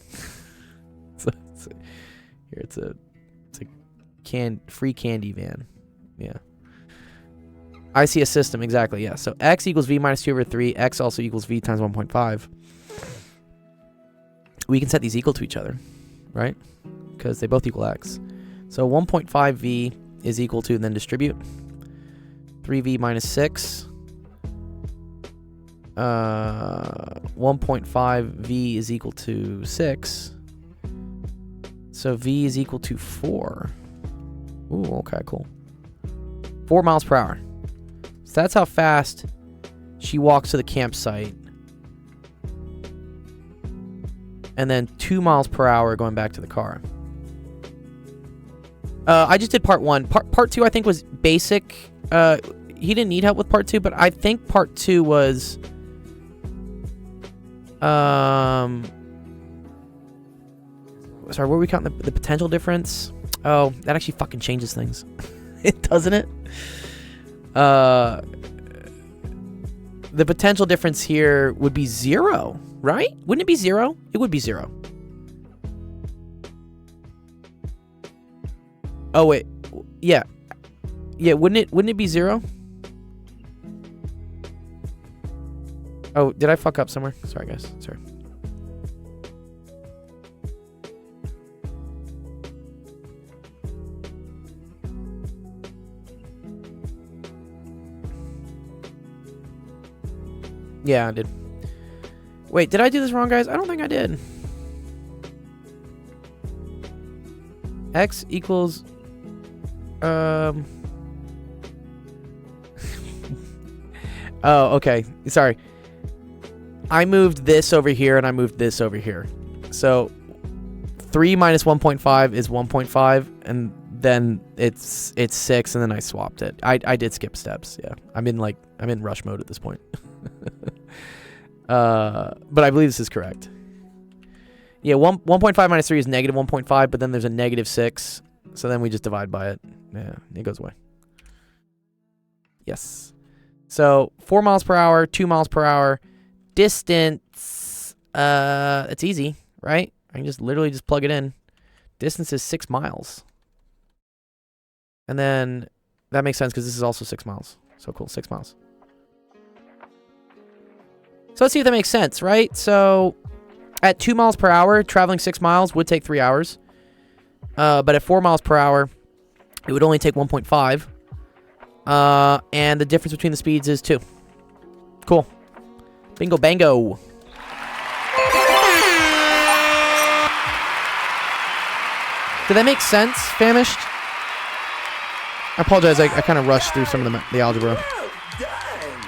Here it's a free candy van. Yeah. I see a system, exactly, yeah. So x equals v minus 2 over 3. X also equals v times 1.5. We can set these equal to each other, right? Because they both equal x. So 1.5v is equal to, then distribute, 3v minus 6. 1.5v is equal to 6. So v is equal to 4. Ooh, okay, cool. 4 miles per hour. So that's how fast she walks to the campsite. and then 2 miles per hour going back to the car. I just did part 1. Part 2 I think was basic. He didn't need help with part 2, but I think part 2 was sorry, what were we counting? The potential difference? Oh, that actually fucking changes things. It doesn't it? The potential difference here would be 0, right? Wouldn't it be 0? It would be 0. Oh wait, yeah, wouldn't it be 0? Oh, did I fuck up somewhere? Sorry guys, sorry. Yeah, I did. Wait, did I do this wrong, guys? I don't think I did. X equals oh, okay. Sorry. I moved this over here and I moved this over here. So 3 minus 1.5 is 1.5, and then it's 6, and then I swapped it. I did skip steps. Yeah, I'm in rush mode at this point. But I believe this is correct. Yeah, 1.5 minus 3 is negative 1.5, but then there's a negative 6. So then we just divide by it. Yeah, it goes away. Yes. So 4 miles per hour, 2 miles per hour. Distance, it's easy, right? I can just literally just plug it in. Distance is 6 miles. And then that makes sense because this is also 6 miles. So cool, 6 miles. So let's see if that makes sense, right? So at 2 miles per hour, traveling 6 miles would take 3 hours. But at 4 miles per hour, it would only take 1.5. And the difference between the speeds is 2. Cool. Bingo bango. Did that make sense, Famished? I apologize, I kind of rushed through some of the algebra. Well done.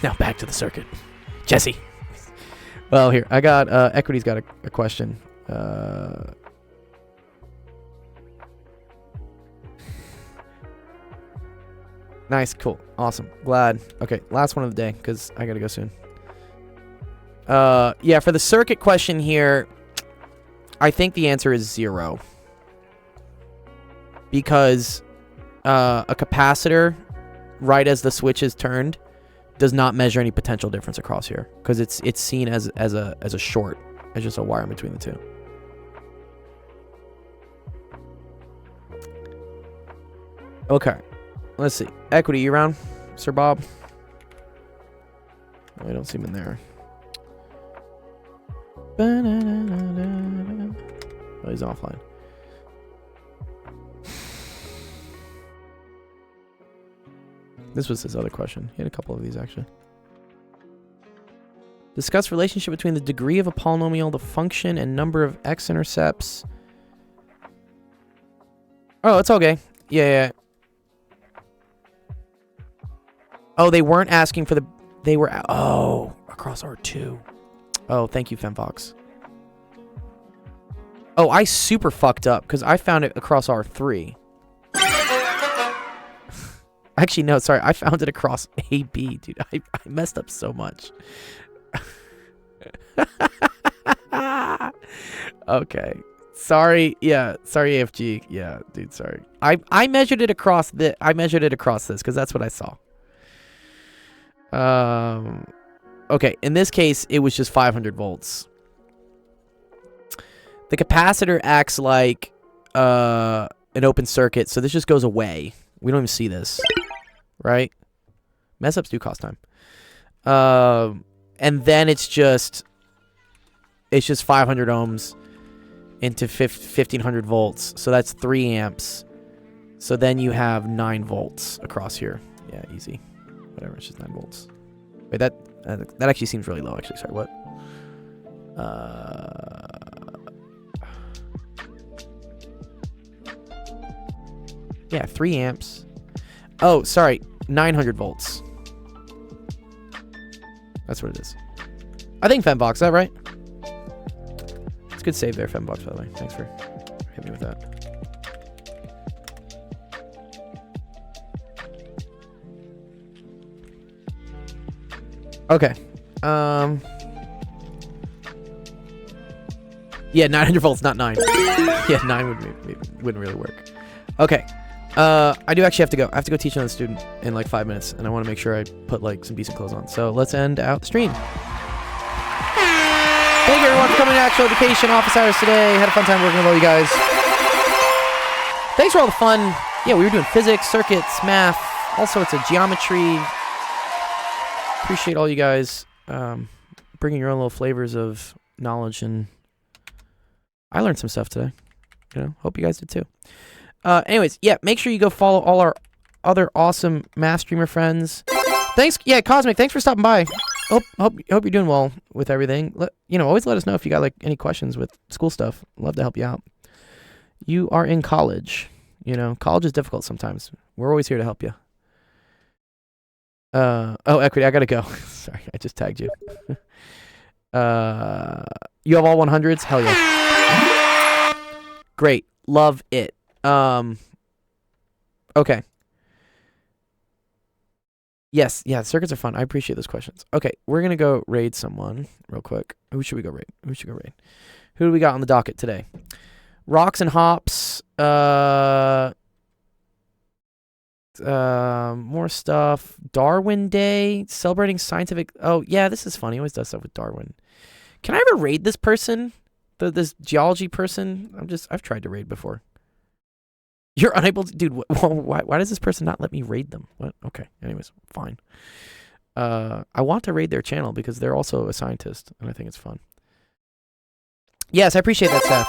Now back to the circuit. Jesse. Well, here, I got, Equity's got a question. Nice, cool, awesome, glad. Okay, last one of the day, because I gotta go soon. Yeah, for the circuit question here, I think the answer is 0. Because a capacitor, right as the switch is turned, does not measure any potential difference across here. Because it's seen as a short, as just a wire between the two. Okay, let's see. Equity, you around, Sir Bob? Oh, I don't see him in there. Oh, he's offline. This was his other question. He had a couple of these, actually. Discuss relationship between the degree of a polynomial, the function, and number of x-intercepts. Oh, it's okay. Yeah. Oh, they weren't asking for the... They were... Oh, across R2. Oh, thank you, FemFox. Oh, I super fucked up, because I found it across R3. Actually, no, sorry. I found it across AB, dude. I messed up so much. Okay. Sorry. Yeah. Sorry, AFG. Yeah, dude, sorry. I measured it across this because that's what I saw. Okay, in this case, it was just 500 volts. The capacitor acts like an open circuit, so this just goes away. We don't even see this, right? Mess ups do cost time. And then it's just 500 ohms into 1500 volts. So that's 3 amps. So then you have 9 volts across here. Yeah, easy. Whatever, it's just 9 volts. Wait, that actually seems really low, actually. Sorry, what? Yeah, 3 amps. Oh, sorry, 900 volts. That's what it is. I think Fembox, is that right? It's a good save there, Fembox, by the way. Thanks for hitting me with that. Okay. Yeah, 900 volts, not 9. Yeah, 9 wouldn't really work. Okay. I do actually have to go. I have to go teach another student in like 5 minutes, and I want to make sure I put like some decent clothes on. So let's end out the stream. Thank you everyone for coming to Actual Education office hours today. Had a fun time working with all you guys. Thanks for all the fun. Yeah, we were doing physics, circuits, math, all sorts of geometry. Appreciate all you guys bringing your own little flavors of knowledge, and I learned some stuff today. You know, hope you guys did too. Anyways, yeah, make sure you go follow all our other awesome math streamer friends. Thanks, yeah, Cosmic. Thanks for stopping by. Hope you're doing well with everything. Always let us know if you got like any questions with school stuff. Love to help you out. You are in college. You know, college is difficult sometimes. We're always here to help you. Equity, I gotta go. Sorry, I just tagged you. You have all 100s? Hell yeah. Great. Love it. Okay. Yes, yeah, circuits are fun. I appreciate those questions. Okay, we're gonna go raid someone real quick. Who should we go raid? Who do we got on the docket today? Rocks and Hops. More stuff. Darwin Day, celebrating scientific. Oh yeah, this is funny. He always does stuff with Darwin. Can I ever raid this person? This geology person? I've tried to raid before. You're unable to, dude. Why does this person not let me raid them? What? Okay. Anyways, fine. I want to raid their channel because they're also a scientist, and I think it's fun. Yes, I appreciate that, Seth.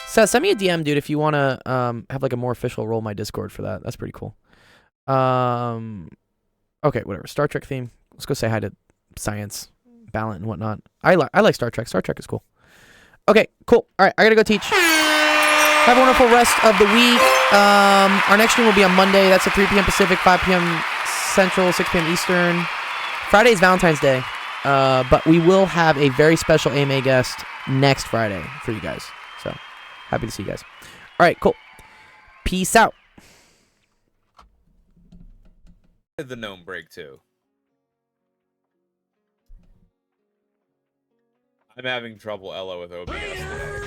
Seth, send me a DM, dude, if you want to have like a more official role in my Discord for that. That's pretty cool. Okay, whatever. Star Trek theme. Let's go say hi to Science, Ballant, and whatnot. I like Star Trek. Star Trek is cool. Okay, cool. All right, I gotta go teach. Have a wonderful rest of the week. Our next stream will be on Monday. That's at 3 p.m. Pacific, 5 p.m. Central, 6 p.m. Eastern. Friday is Valentine's Day, but we will have a very special AMA guest next Friday for you guys. So happy to see you guys. All right, cool. Peace out. The gnome break too. I'm having trouble, Ella, with OBS today.